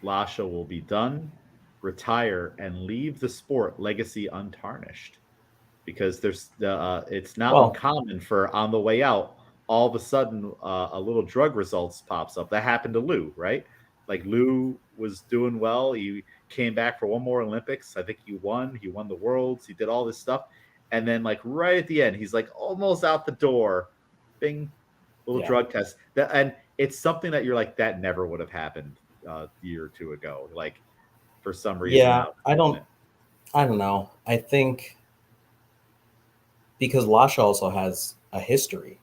Lasha will be done, retire, and leave the sport legacy untarnished? Because it's not Well, uncommon for on the way out, all of a sudden a little drug results pops up. That happened to Lou, right? Like Lou was doing well. He came back for one more Olympics. I think he won. He won the worlds. He did all this stuff, and then like right at the end, he's like almost out the door. Bing, little yeah. drug test. And it's something that you're like that never would have happened a year or two ago. Like for some reason Yeah. that moment. I don't know. I think because Lasha also has a history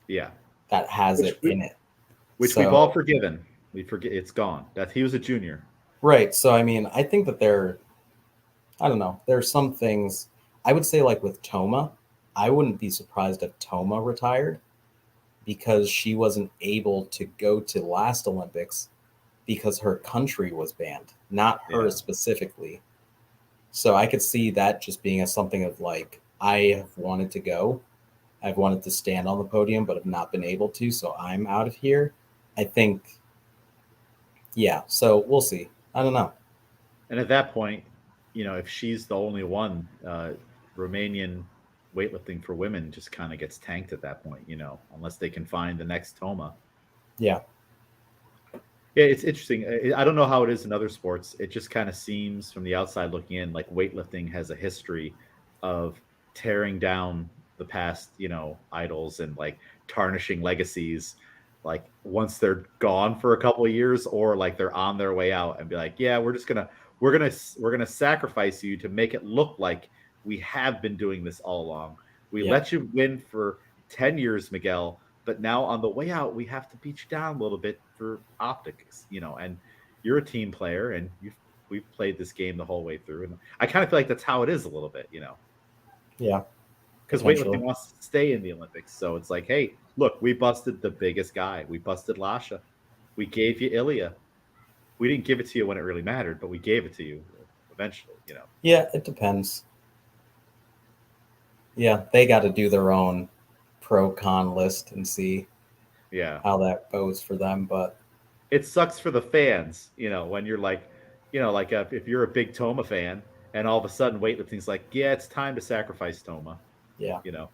Yeah, that has which it in it. which we've all So, forgiven. We forget it's gone. That he was a junior. right. So, I mean, I think that I don't know, there's some things I would say, like with Toma, I wouldn't be surprised if Toma retired because she wasn't able to go to last Olympics because her country was banned, not her Yeah, specifically. So I could see that just being as something of like, I have wanted to go. I've wanted to stand on the podium, but have not been able to. So I'm out of here. I think, yeah. So we'll see. I don't know. and at that point, if she's the only one, Romanian weightlifting for women just kind of gets tanked at that point. Unless they can find the next Toma. Yeah. Yeah, it's interesting. I don't know how it is in other sports. It just kind of seems from the outside looking in like weightlifting has a history of tearing down the past, idols and like tarnishing legacies. Like once they're gone for a couple of years, or like they're on their way out, and be like, yeah, we're gonna sacrifice you to make it look like we have been doing this all along. We Yeah. let you win for 10 years, Miguel, but now on the way out, we have to beat you down a little bit for optics, and you're a team player and we've played this game the whole way through. And I kind of feel like that's how it is a little bit, Yeah. because Potentially. weightlifting wants to stay in the Olympics. So it's like, hey, look, we busted the biggest guy. We busted Lasha. We gave you Ilya. We didn't give it to you when it really mattered, but we gave it to you eventually. Yeah. It depends. Yeah. They got to do their own pro con list and see Yeah. how that goes for them. But It sucks for the fans, when you're like, like if you're a big Toma fan and all of a sudden weightlifting's like, yeah, it's time to sacrifice Toma. yeah. You know,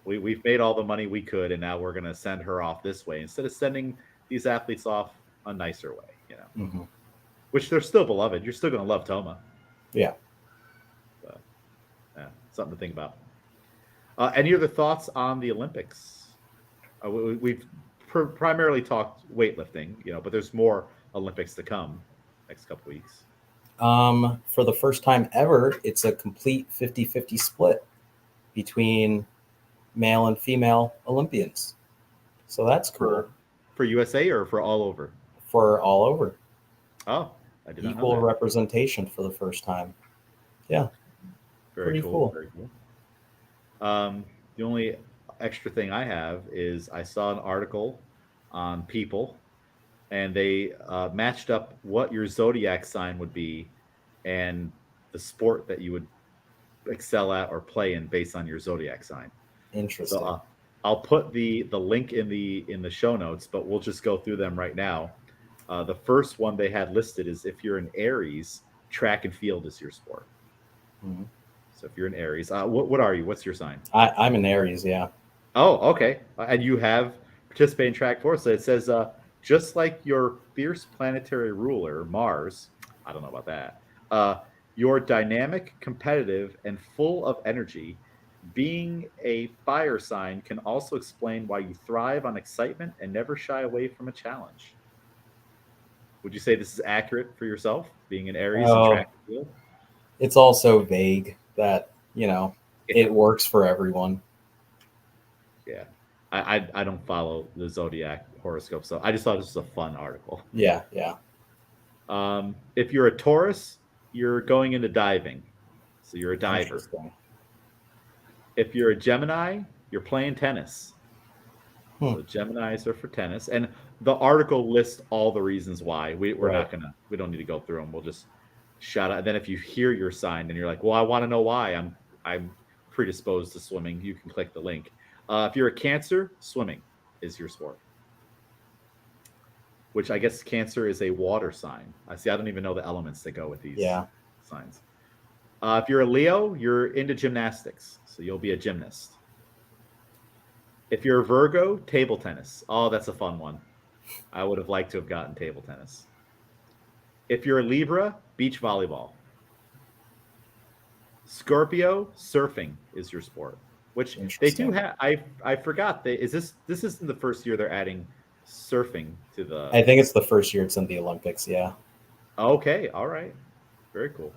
we've made all the money we could, and now we're going to send her off this way instead of sending these athletes off a nicer way. Hmm. Which they're still beloved. You're still going to love Toma. Yeah. But, yeah, something to think about. Any other thoughts on the Olympics? We've primarily talked weightlifting, but there's more Olympics to come next couple weeks. For the first time ever, it's a complete 50-50 split between male and female Olympians. So that's cool For USA or for all over? for all over. Oh, I did not know Equal that. representation for the first time. Yeah, Very pretty cool. cool. Very cool. The only extra thing I have is I saw an article on People, and they matched up what your zodiac sign would be and the sport that you would excel at or play in based on your zodiac sign. So Interesting. I'll put the link in the show notes, but we'll just go through them right now. The first one they had listed is if you're an Aries, track and field is your sport. Mhm. So if you're an Aries, what are you? What's your sign? I'm an Aries, yeah. Oh, okay. And you have participated in track force. So it says, just like your fierce planetary ruler, Mars, I don't know about that, you're dynamic, competitive, and full of energy. Being a fire sign can also explain why you thrive on excitement and never shy away from a challenge. Would you say this is accurate for yourself, being an Aries and track Oh, and field? it's also vague that, Yeah. it works for everyone. Yeah. I don't follow the zodiac horoscope, so I just thought this was a fun article. Yeah, yeah. If you're a Taurus, you're going into diving, so you're a diver. Interesting. If you're a Gemini, you're playing tennis. Hmm. So Geminis are for tennis, and the article lists all the reasons why. We're Right. not gonna we don't need to go through them. We'll just shout out. And then if you hear your sign and you're like, well, I want to know why I'm predisposed to swimming, you can click the link. If you're a Cancer, swimming is your sport. Which I guess Cancer is a water sign. I see. I don't even know the elements that go with these Yeah. signs. If you're a Leo, you're into gymnastics, so you'll be a gymnast. If you're a Virgo, table tennis. Oh, that's a fun one. I would have liked to have gotten table tennis. If you're a Libra, beach volleyball. Scorpio, surfing is your sport, which they do Interesting. have. I forgot that this isn't the first year they're adding surfing to the. I think it's the first year it's in the Olympics. Yeah. Okay, all right, very cool.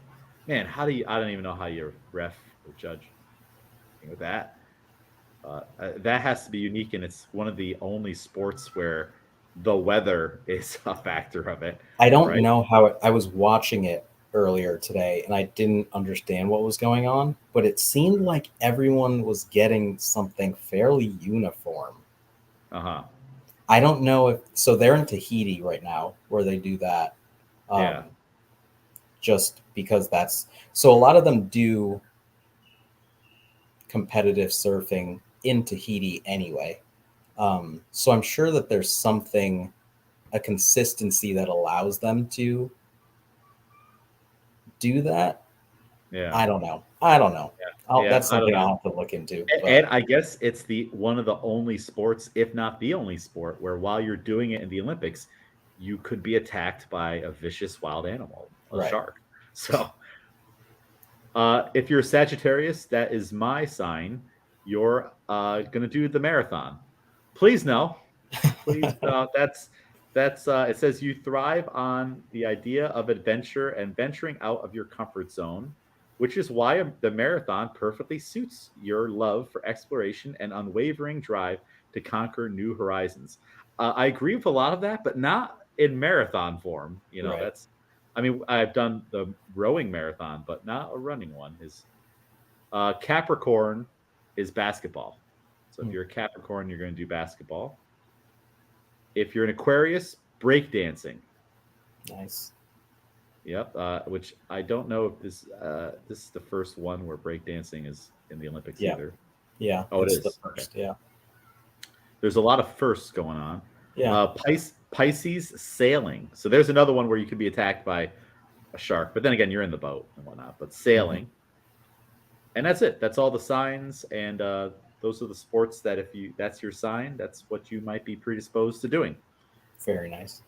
Man, how do you? I don't even know how you ref or judge with that. That has to be unique, and it's one of the only sports where the weather is a factor of it, I don't right? know how I was watching it earlier today and I didn't understand what was going on, but it seemed like everyone was getting something fairly uniform. Uh huh. I don't know if so they're in Tahiti right now where they do that. Yeah. Um, just because that's so a lot of them do competitive surfing in Tahiti anyway. So I'm sure that there's something, a consistency that allows them to do that. Yeah. I don't know. I don't know. Yeah. That's I don't something know. I'll have to look into. And But I guess it's the one of the only sports, if not the only sport, where while you're doing it in the Olympics, you could be attacked by a vicious wild animal, a right. shark. So, if you're a Sagittarius, that is my sign. You're going to do the marathon. Please no, please no. That's it says you thrive on the idea of adventure and venturing out of your comfort zone, which is why the marathon perfectly suits your love for exploration and unwavering drive to conquer new horizons. I agree with a lot of that, but not in marathon form. You know, Right. that's I mean, I've done the rowing marathon, but not a running one. Is Capricorn is basketball. So if Hmm. you're a Capricorn, you're going to do basketball. If you're an Aquarius, breakdancing. Nice. Yep. Which I don't know if this is the first one where breakdancing is in the Olympics Yeah. either. Yeah. Oh, it It's the is. Okay. first. Yeah. There's a lot of firsts going on. Yeah. Pisces sailing. So there's another one where you could be attacked by a shark, but then again, you're in the boat and whatnot. But Hmm. sailing, and that's it. That's all the signs, and those are the sports that if you that's your sign, that's what you might be predisposed to doing. Very nice.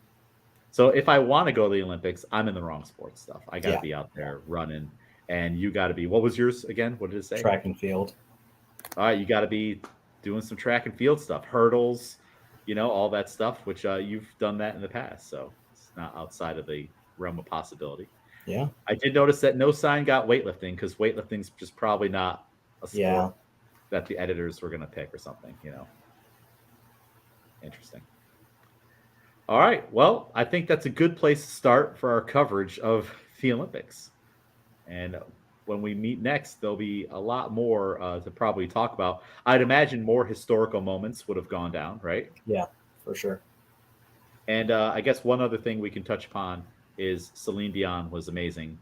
So if I want to go to the Olympics, I'm in the wrong sports stuff. I got to Yeah. be out Yeah. there running, and you got to be. What was yours again? What did it say? Track and field. All right, you got to be doing some track and field stuff, hurdles, all that stuff. Which you've done that in the past, so it's not outside of the realm of possibility. Yeah. I did notice that no sign got weightlifting because weightlifting's just probably not a Yeah. sport that the editors were going to pick or something. Interesting. All right. Well, I think that's a good place to start for our coverage of the Olympics. And when we meet next, there'll be a lot more to probably talk about. I'd imagine more historical moments would have gone down, right? Yeah. For sure. And I guess one other thing we can touch upon is Celine Dion was amazing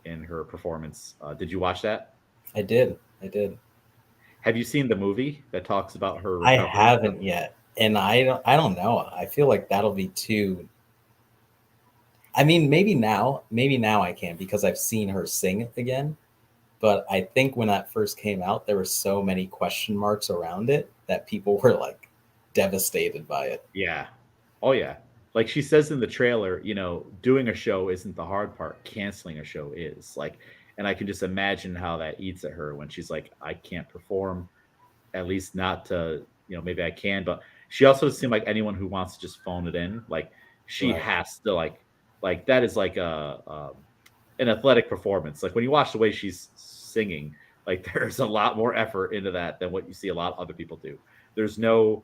in her performance. Did you watch that? I did. I did. Have you seen the movie that talks about her I recovery? haven't yet, and I don't know. I feel like that'll be too. I mean, maybe now I can because I've seen her sing again. But I think when that first came out, there were so many question marks around it that people were like devastated by it. Yeah. Oh yeah. Like she says in the trailer, doing a show isn't the hard part. Canceling a show is. Like, and I can just imagine how that eats at her when she's like, I can't perform, at least not to, maybe I can, but she also doesn't seem like anyone who wants to just phone it in. Like she Right. has to like that is like an athletic performance. Like when you watch the way she's singing, like there's a lot more effort into that than what you see a lot of other people do. There's no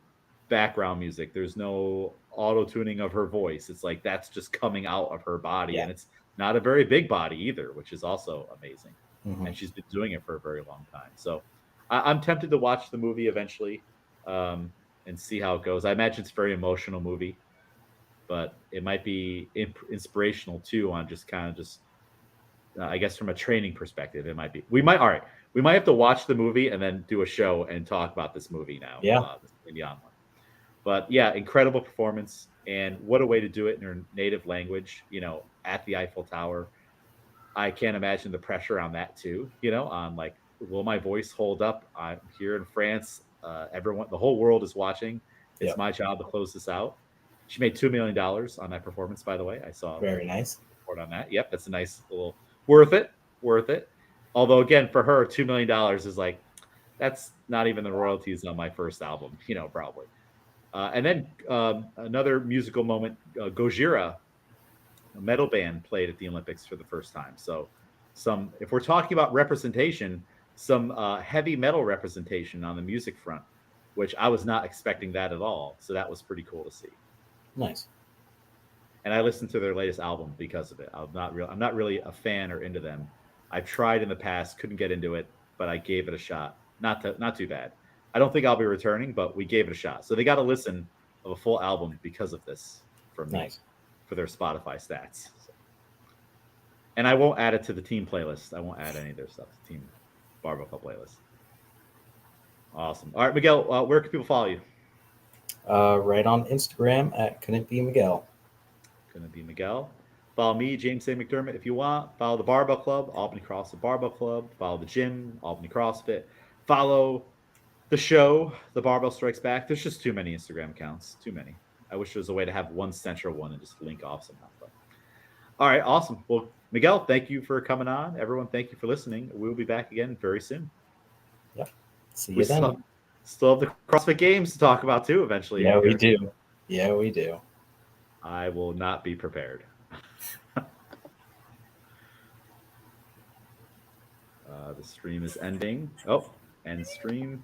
background music. There's no auto tuning of her voice. It's like that's just coming out of her body, Yeah. and it's not a very big body either, which is also amazing. Hmm. And she's been doing it for a very long time. So I'm tempted to watch the movie eventually, and see how it goes. I imagine it's a very emotional movie, but it might be inspirational too on just kind of just I guess from a training perspective, it might be. We might all right. We might have to watch the movie and then do a show and talk about this movie now. Yeah. This Beyond one. But yeah, incredible performance, and what a way to do it in her native language. At the Eiffel Tower, I can't imagine the pressure on that too. On like, will my voice hold up? I'm here in France. Everyone, the whole world is watching. It's Yep. my job to close this out. She made $2 million on that performance. By the way, I saw Very nice. a report on that. Yep, that's a nice little worth it. Worth it. Although again, for her, $2 million is like that's not even the royalties on my first album. Probably. And then another musical moment, Gojira, a metal band, played at the Olympics for the first time. So, if we're talking about representation, some heavy metal representation on the music front, which I was not expecting that at all. So that was pretty cool to see. Nice. And I listened to their latest album because of it. I'm not really a fan or into them. I've tried in the past, couldn't get into it, but I gave it a shot. Not too bad. I don't think I'll be returning, but we gave it a shot. So they got a listen of a full album because of this from me Nice. for their Spotify stats. So. And I won't add it to the team playlist. I won't add any of their stuff to team Barbell Club playlist. Awesome. All right, Miguel, where can people follow you? Right on Instagram at Couldn't Be Miguel. Going to be Miguel. Follow me, James A. McDermott, if you want. Follow the Barbell Club, Albany CrossFit Barbell Club. Follow the gym, Albany CrossFit. Follow the show, The Barbell Strikes Back. There's just too many Instagram accounts. Too many. I wish there was a way to have one central one and just link off somehow. But all right, awesome. Well, Miguel, thank you for coming on. Everyone, thank you for listening. We'll be back again very soon. Yep. See We you then. still have the CrossFit Games to talk about too eventually. Yeah, we do. Yeah, we do. I will not be prepared. The stream is ending. Oh, end stream.